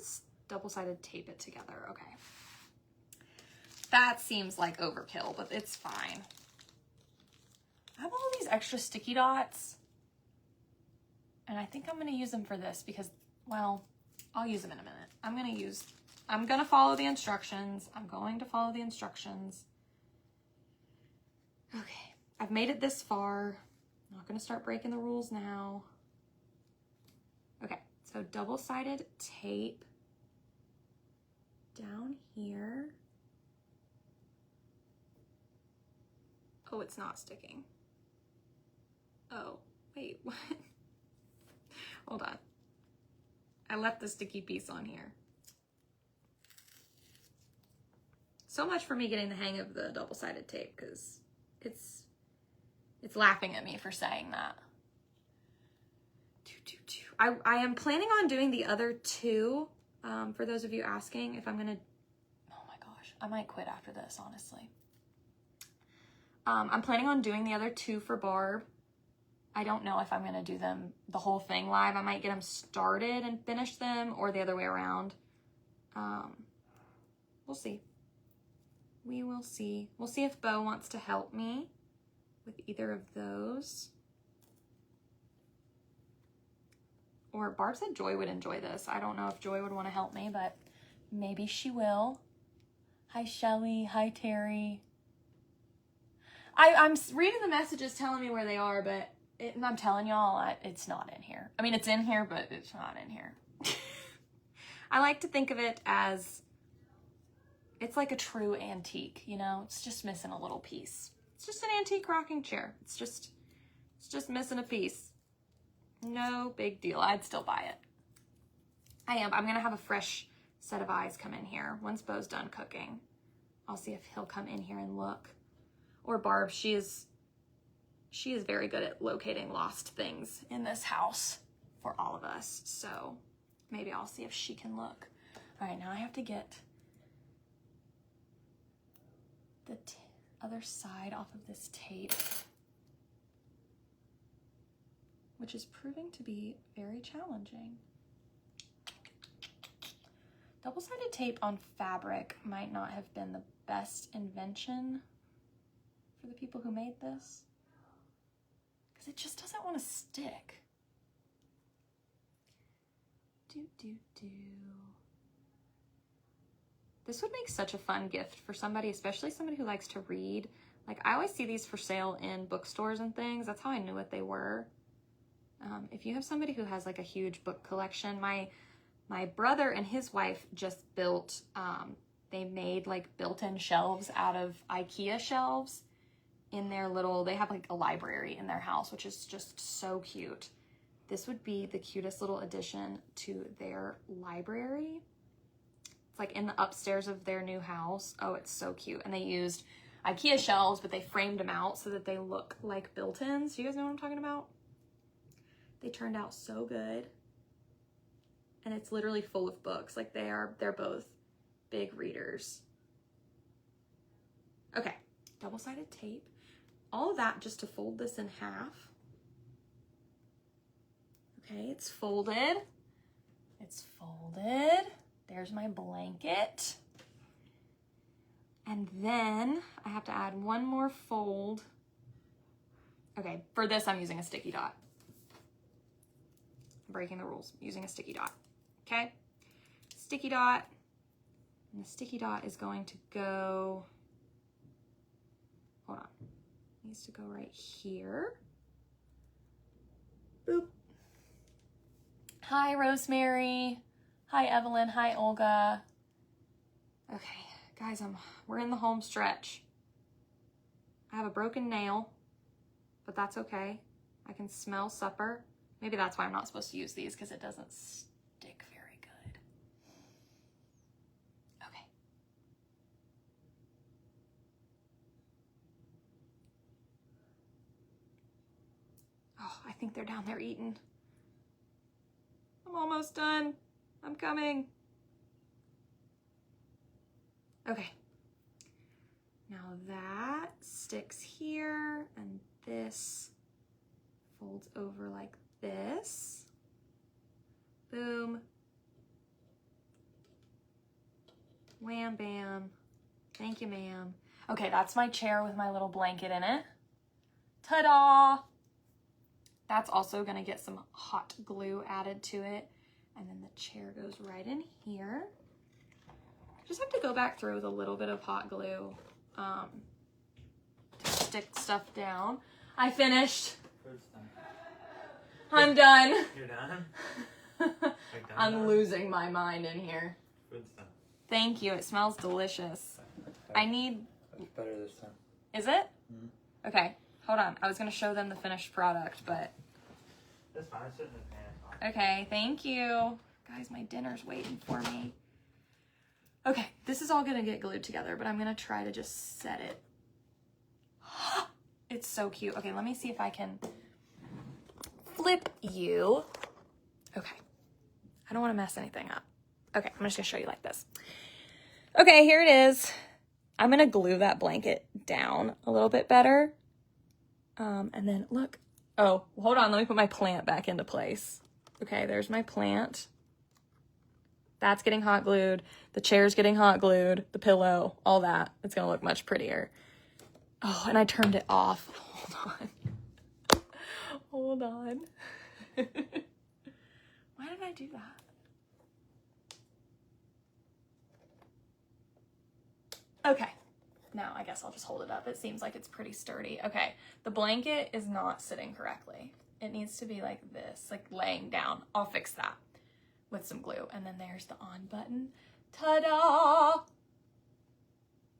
double-sided tape it together. Okay. That seems like overkill, but it's fine. I have all these extra sticky dots, and I think I'm gonna use them for this because, well, I'll use them in a minute. I'm gonna follow the instructions. I'm going to follow the instructions. Okay, I've made it this far. I'm not gonna start breaking the rules now. Okay, so double-sided tape down here. Oh, it's not sticking. Oh, wait, what? Hold on. I left the sticky piece on here. So much for me getting the hang of the double-sided tape, because it's laughing at me for saying that. I am planning on doing the other two, for those of you asking if I'm gonna, oh my gosh, I might quit after this, honestly. I'm planning on doing the other two for Barb. I don't know if I'm gonna do them the whole thing live. I might get them started and finish them, or the other way around. We'll see. We will see. We'll see if Bo wants to help me with either of those. Or Barb said Joy would enjoy this. I don't know if Joy would want to help me, but maybe she will. Hi, Shelly. Hi, Terry. I'm reading the messages telling me where they are, but I'm telling y'all, it's not in here. I mean, it's in here, but it's not in here. I like to think of it as, it's like a true antique, you know? It's just missing a little piece. It's just an antique rocking chair. It's just missing a piece. No big deal. I'd still buy it. I'm gonna have a fresh set of eyes come in here. Once Bo's done cooking, I'll see if he'll come in here and look. Or Barb, she is very good at locating lost things in this house for all of us. So maybe I'll see if she can look. All right, now I have to get the other side off of this tape, which is proving to be very challenging. Double-sided tape on fabric might not have been the best invention for the people who made this, because it just doesn't want to stick. This would make such a fun gift for somebody, especially somebody who likes to read. Like, I always see these for sale in bookstores and things. That's how I knew what they were. If you have somebody who has like a huge book collection, my brother and his wife just built, they made like built-in shelves out of IKEA shelves in their they have like a library in their house, which is just so cute. This would be the cutest little addition to their library. It's like in the upstairs of their new house. Oh, it's so cute. And they used IKEA shelves, but they framed them out so that they look like built-ins. Do you guys know what I'm talking about? They turned out so good. And it's literally full of books. Like they're both big readers. Okay, double-sided tape. All of that just to fold this in half. Okay, it's folded. It's folded. There's my blanket. And then I have to add one more fold. Okay, for this I'm using a sticky dot. I'm breaking the rules, using a sticky dot. Okay, sticky dot. And the sticky dot is going to go, hold on, it needs to go right here. Boop. Hi, Rosemary. Hi, Evelyn. Hi, Olga. Okay, guys, we're in the home stretch. I have a broken nail, but that's okay. I can smell supper. Maybe that's why I'm not supposed to use these, because it doesn't stick very good. Okay. Oh, I think they're down there eating. I'm almost done. I'm coming. Okay. Now that sticks here, and this folds over like this. Boom. Wham bam. Thank you, ma'am. Okay, that's my chair with my little blanket in it. Ta-da! That's also gonna get some hot glue added to it. And then the chair goes right in here. Just have to go back through with a little bit of hot glue to stick stuff down. I finished. Food's done. I'm done. You're done? Like done, I'm done? losing my mind in here. Food's done. Thank you. It smells delicious. I need... That's better this time. Is it? Mm-hmm. Okay. Hold on. I was going to show them the finished product, but... That's fine. It's sitting in the pan. Okay. Thank you. Guys, my dinner's waiting for me. Okay. This is all going to get glued together, but I'm going to try to just set it. It's so cute. Okay. Let me see if I can flip you. Okay. I don't want to mess anything up. Okay. I'm just going to show you like this. Okay. Here it is. I'm going to glue that blanket down a little bit better. And then look, oh, hold on. Let me put my plant back into place. Okay, there's my plant. That's getting hot glued. The chair's getting hot glued. The pillow, all that. It's going to look much prettier. Oh, and I turned it off. Hold on. Hold on. Why did I do that? Okay. Now I guess I'll just hold it up. It seems like it's pretty sturdy. Okay, the blanket is not sitting correctly. It needs to be like this, like laying down. I'll fix that with some glue. And then there's the on button. Ta-da!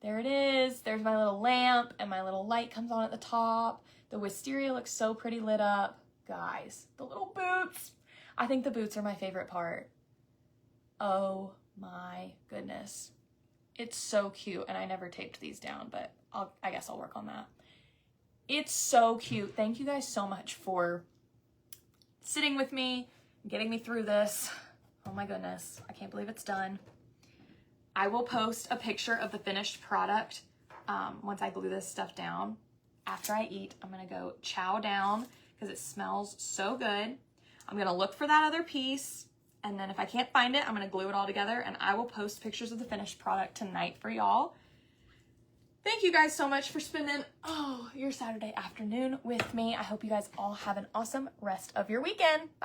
There it is. There's my little lamp, and my little light comes on at the top. The wisteria looks so pretty lit up. Guys, the little boots. I think the boots are my favorite part. Oh my goodness. It's so cute, and I never taped these down, but I guess I'll work on that. It's so cute. Thank you guys so much for sitting with me, getting me through this. Oh my goodness, I can't believe it's done. I will post a picture of the finished product once I glue this stuff down. After I eat, I'm gonna go chow down because it smells so good. I'm gonna look for that other piece. And then if I can't find it, I'm going to glue it all together, and I will post pictures of the finished product tonight for y'all. Thank you guys so much for spending your Saturday afternoon with me. I hope you guys all have an awesome rest of your weekend. Bye.